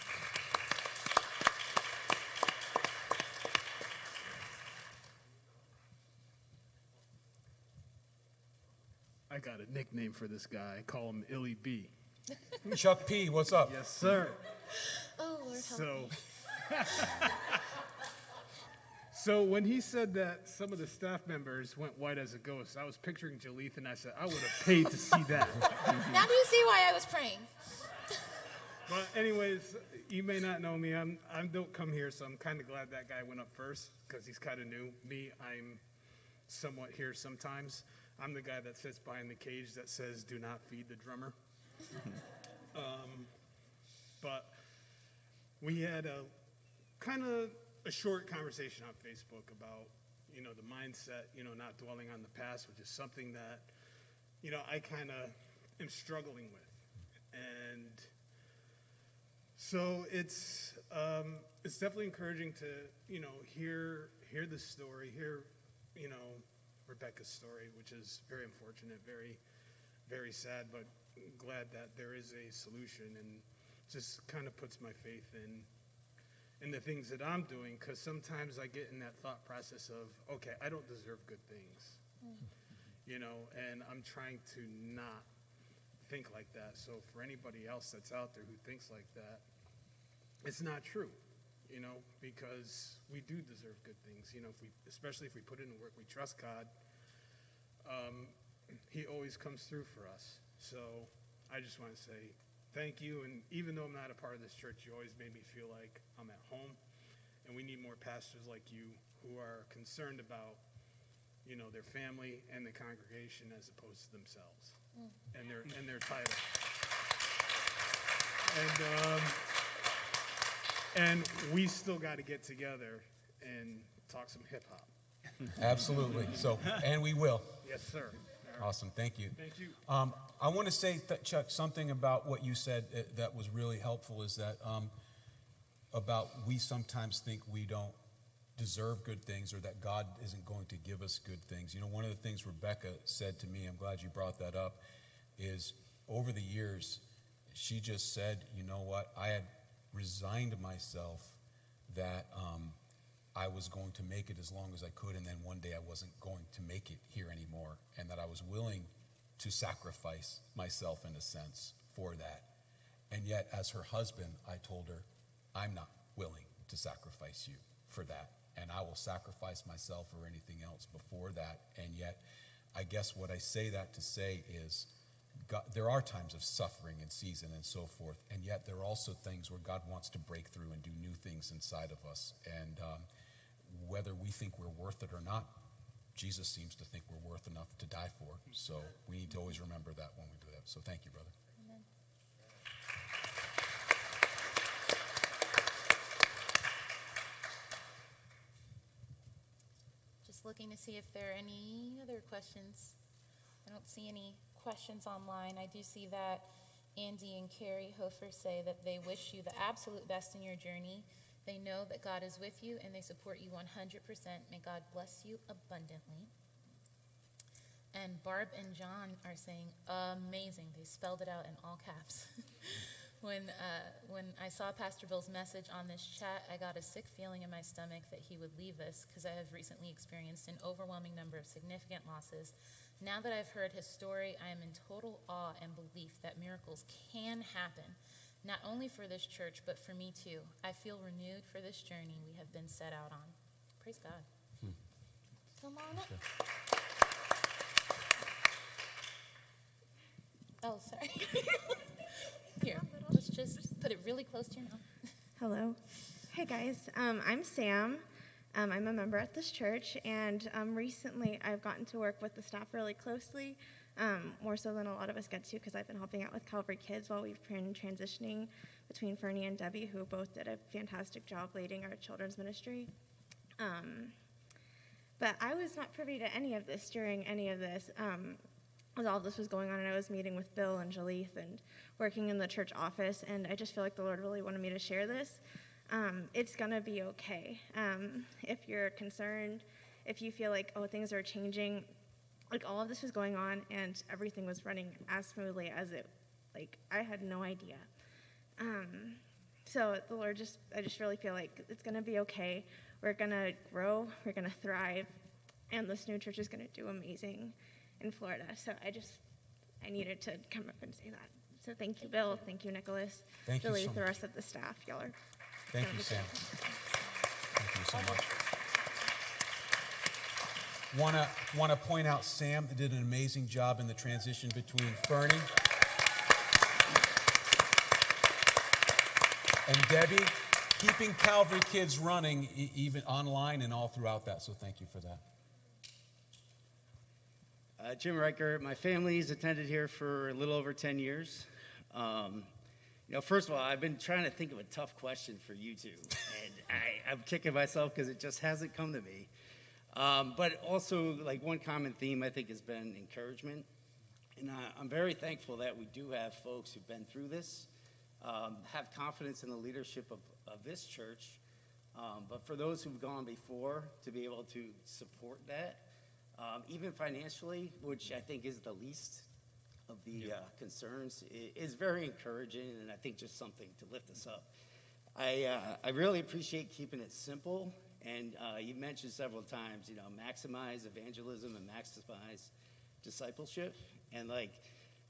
I got a nickname for this guy. I call him Illy B. Chuck P, what's up? Yes, sir. Oh, Lord help me. So when he said that some of the staff members went white as a ghost, I was picturing Jalith, and I said, I would have paid to see that. Now do you see why I was praying? But anyways, you may not know me. I don't come here, so I'm kind of glad that guy went up first because he's kind of new. Me, I'm somewhat here sometimes. I'm the guy that sits behind the cage that says, do not feed the drummer. But we had a short conversation on Facebook about, the mindset, not dwelling on the past, which is something that, I kind of am struggling with. And so it's definitely encouraging to, hear the story, hear, Rebecca's story, which is very unfortunate, very, very sad, but glad that there is a solution, and just kind of puts my faith in the things that I'm doing, because sometimes I get in that thought process of, okay, I don't deserve good things, and I'm trying to not think like that. So for anybody else that's out there who thinks like that, it's not true, because we do deserve good things. Especially if we put in the work, we trust God, he always comes through for us. So I just want to say thank you. And even though I'm not a part of this church, you always made me feel like I'm at home. And we need more pastors like you who are concerned about, their family and the congregation as opposed to themselves and their title. And we still got to get together and talk some hip hop. Absolutely. So, and we will. Yes, sir. Awesome. Thank you. Thank you. I want to say, Chuck, something about what you said that was really helpful is that about we sometimes think we don't deserve good things or that God isn't going to give us good things. One of the things Rebecca said to me, I'm glad you brought that up, is over the years, she just said, you know what, I had resigned myself that I was going to make it as long as I could, and then one day I wasn't going to make it here anymore, and that I was willing to sacrifice myself in a sense for that. And yet, as her husband, I told her, I'm not willing to sacrifice you for that. and I will sacrifice myself or anything else before that. And yet, I guess what I say that to say is, God, there are times of suffering and season and so forth, and yet there are also things where God wants to break through and do new things inside of us. And whether we think we're worth it or not, Jesus seems to think we're worth enough to die for. So we need to always remember that when we do that. So thank you, brother. Amen. Just looking to see if there are any other questions. I don't see any questions online. I do see that Andy and Carrie Hofer say that they wish you the absolute best in your journey. They know that God is with you and they support you 100%. May God bless you abundantly. And Barb and John are saying, amazing. They spelled it out in all caps. When I saw Pastor Bill's message on this chat, I got a sick feeling in my stomach that he would leave this because I have recently experienced an overwhelming number of significant losses. Now that I've heard his story, I am in total awe and belief that miracles can happen, not only for this church, but for me too. I feel renewed for this journey we have been set out on. Praise God. Come on up. Oh, sorry. Here, let's just put it really close to your mouth. Hello. Hey, guys. I'm Sam. I'm a member at this church, and recently I've gotten to work with the staff really closely, more so than a lot of us get to, because I've been helping out with Calvary Kids while we've been transitioning between Fernie and Debbie, who both did a fantastic job leading our children's ministry. But I was not privy to any of this during any of this. As all of this was going on, and I was meeting with Bill and Jalith and working in the church office, and I just feel like the Lord really wanted me to share this. It's going to be okay. If you're concerned, if you feel like, oh, things are changing, like all of this was going on and everything was running as smoothly as it, like I had no idea. So the Lord I just really feel like it's going to be okay. We're going to grow, we're going to thrive, and this new church is going to do amazing in Florida. So I needed to come up and say that. So thank you, Bill. Thank you, Nicholas. Thank you so much. The rest of the staff. Y'all are. Thank you, Sam. Thank you so much. Want to point out Sam did an amazing job in the transition between Fernie and Debbie, keeping Calvary Kids running even online and all throughout that. So thank you for that. Jim Riker, my family's attended here for a little over 10 years. First of all, I've been trying to think of a tough question for you two, and I'm kicking myself because it just hasn't come to me. But also, like, one common theme I think has been encouragement, and I'm very thankful that we do have folks who've been through this, have confidence in the leadership of this church, but for those who've gone before, to be able to support that, even financially, which I think is the least of the concerns, is very encouraging, and I think just something to lift us up. I really appreciate keeping it simple, and you mentioned several times, maximize evangelism and maximize discipleship, and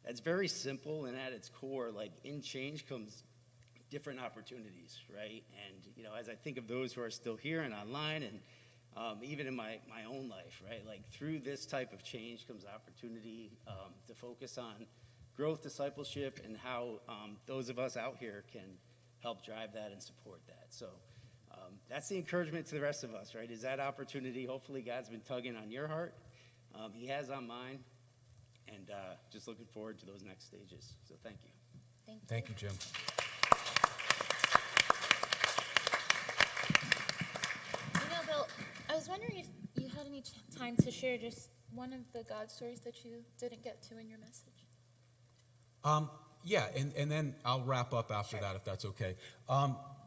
that's very simple, and at its core, in change comes different opportunities, right? And as I think of those who are still here and online, and even in my own life, right? Through this type of change comes opportunity to focus on growth, discipleship, and how those of us out here can help drive that and support that. So that's the encouragement to the rest of us, right? Is that opportunity. Hopefully God's been tugging on your heart. He has on mine. And just looking forward to those next stages. So thank you. Thank you, Jim. Bill, I was wondering if you had any time to share just one of the God stories that you didn't get to in your message. Yeah, and then I'll wrap up after that, if that's okay.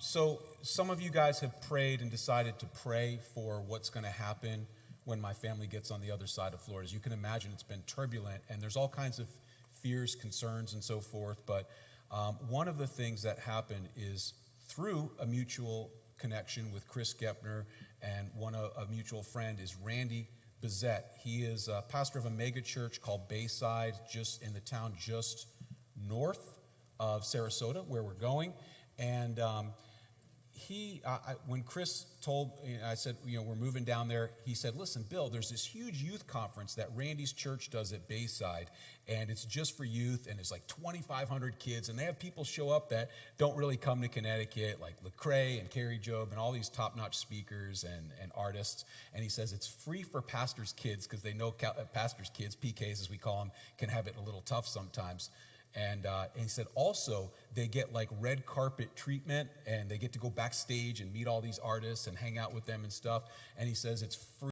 So some of you guys have prayed and decided to pray for what's going to happen when my family gets on the other side of Florida. As you can imagine, it's been turbulent, and there's all kinds of fears, concerns, and so forth. But one of the things that happened is through a mutual connection with Chris Gepner, and a mutual friend is Randy Bezette. He is a pastor of a mega church called Bayside, just in the town just north of Sarasota, where we're going. And when Chris told, I said, we're moving down there, he said, listen, Bill, there's this huge youth conference that Randy's church does at Bayside, and it's just for youth, and it's like 2,500 kids, and they have people show up that don't really come to Connecticut, like Lecrae and Carrie Job and all these top-notch speakers and artists, and he says it's free for pastors' kids, because they know pastors' kids, PKs as we call them, can have it a little tough sometimes. And he said also they get like red carpet treatment, and they get to go backstage and meet all these artists and hang out with them and stuff. And he says it's free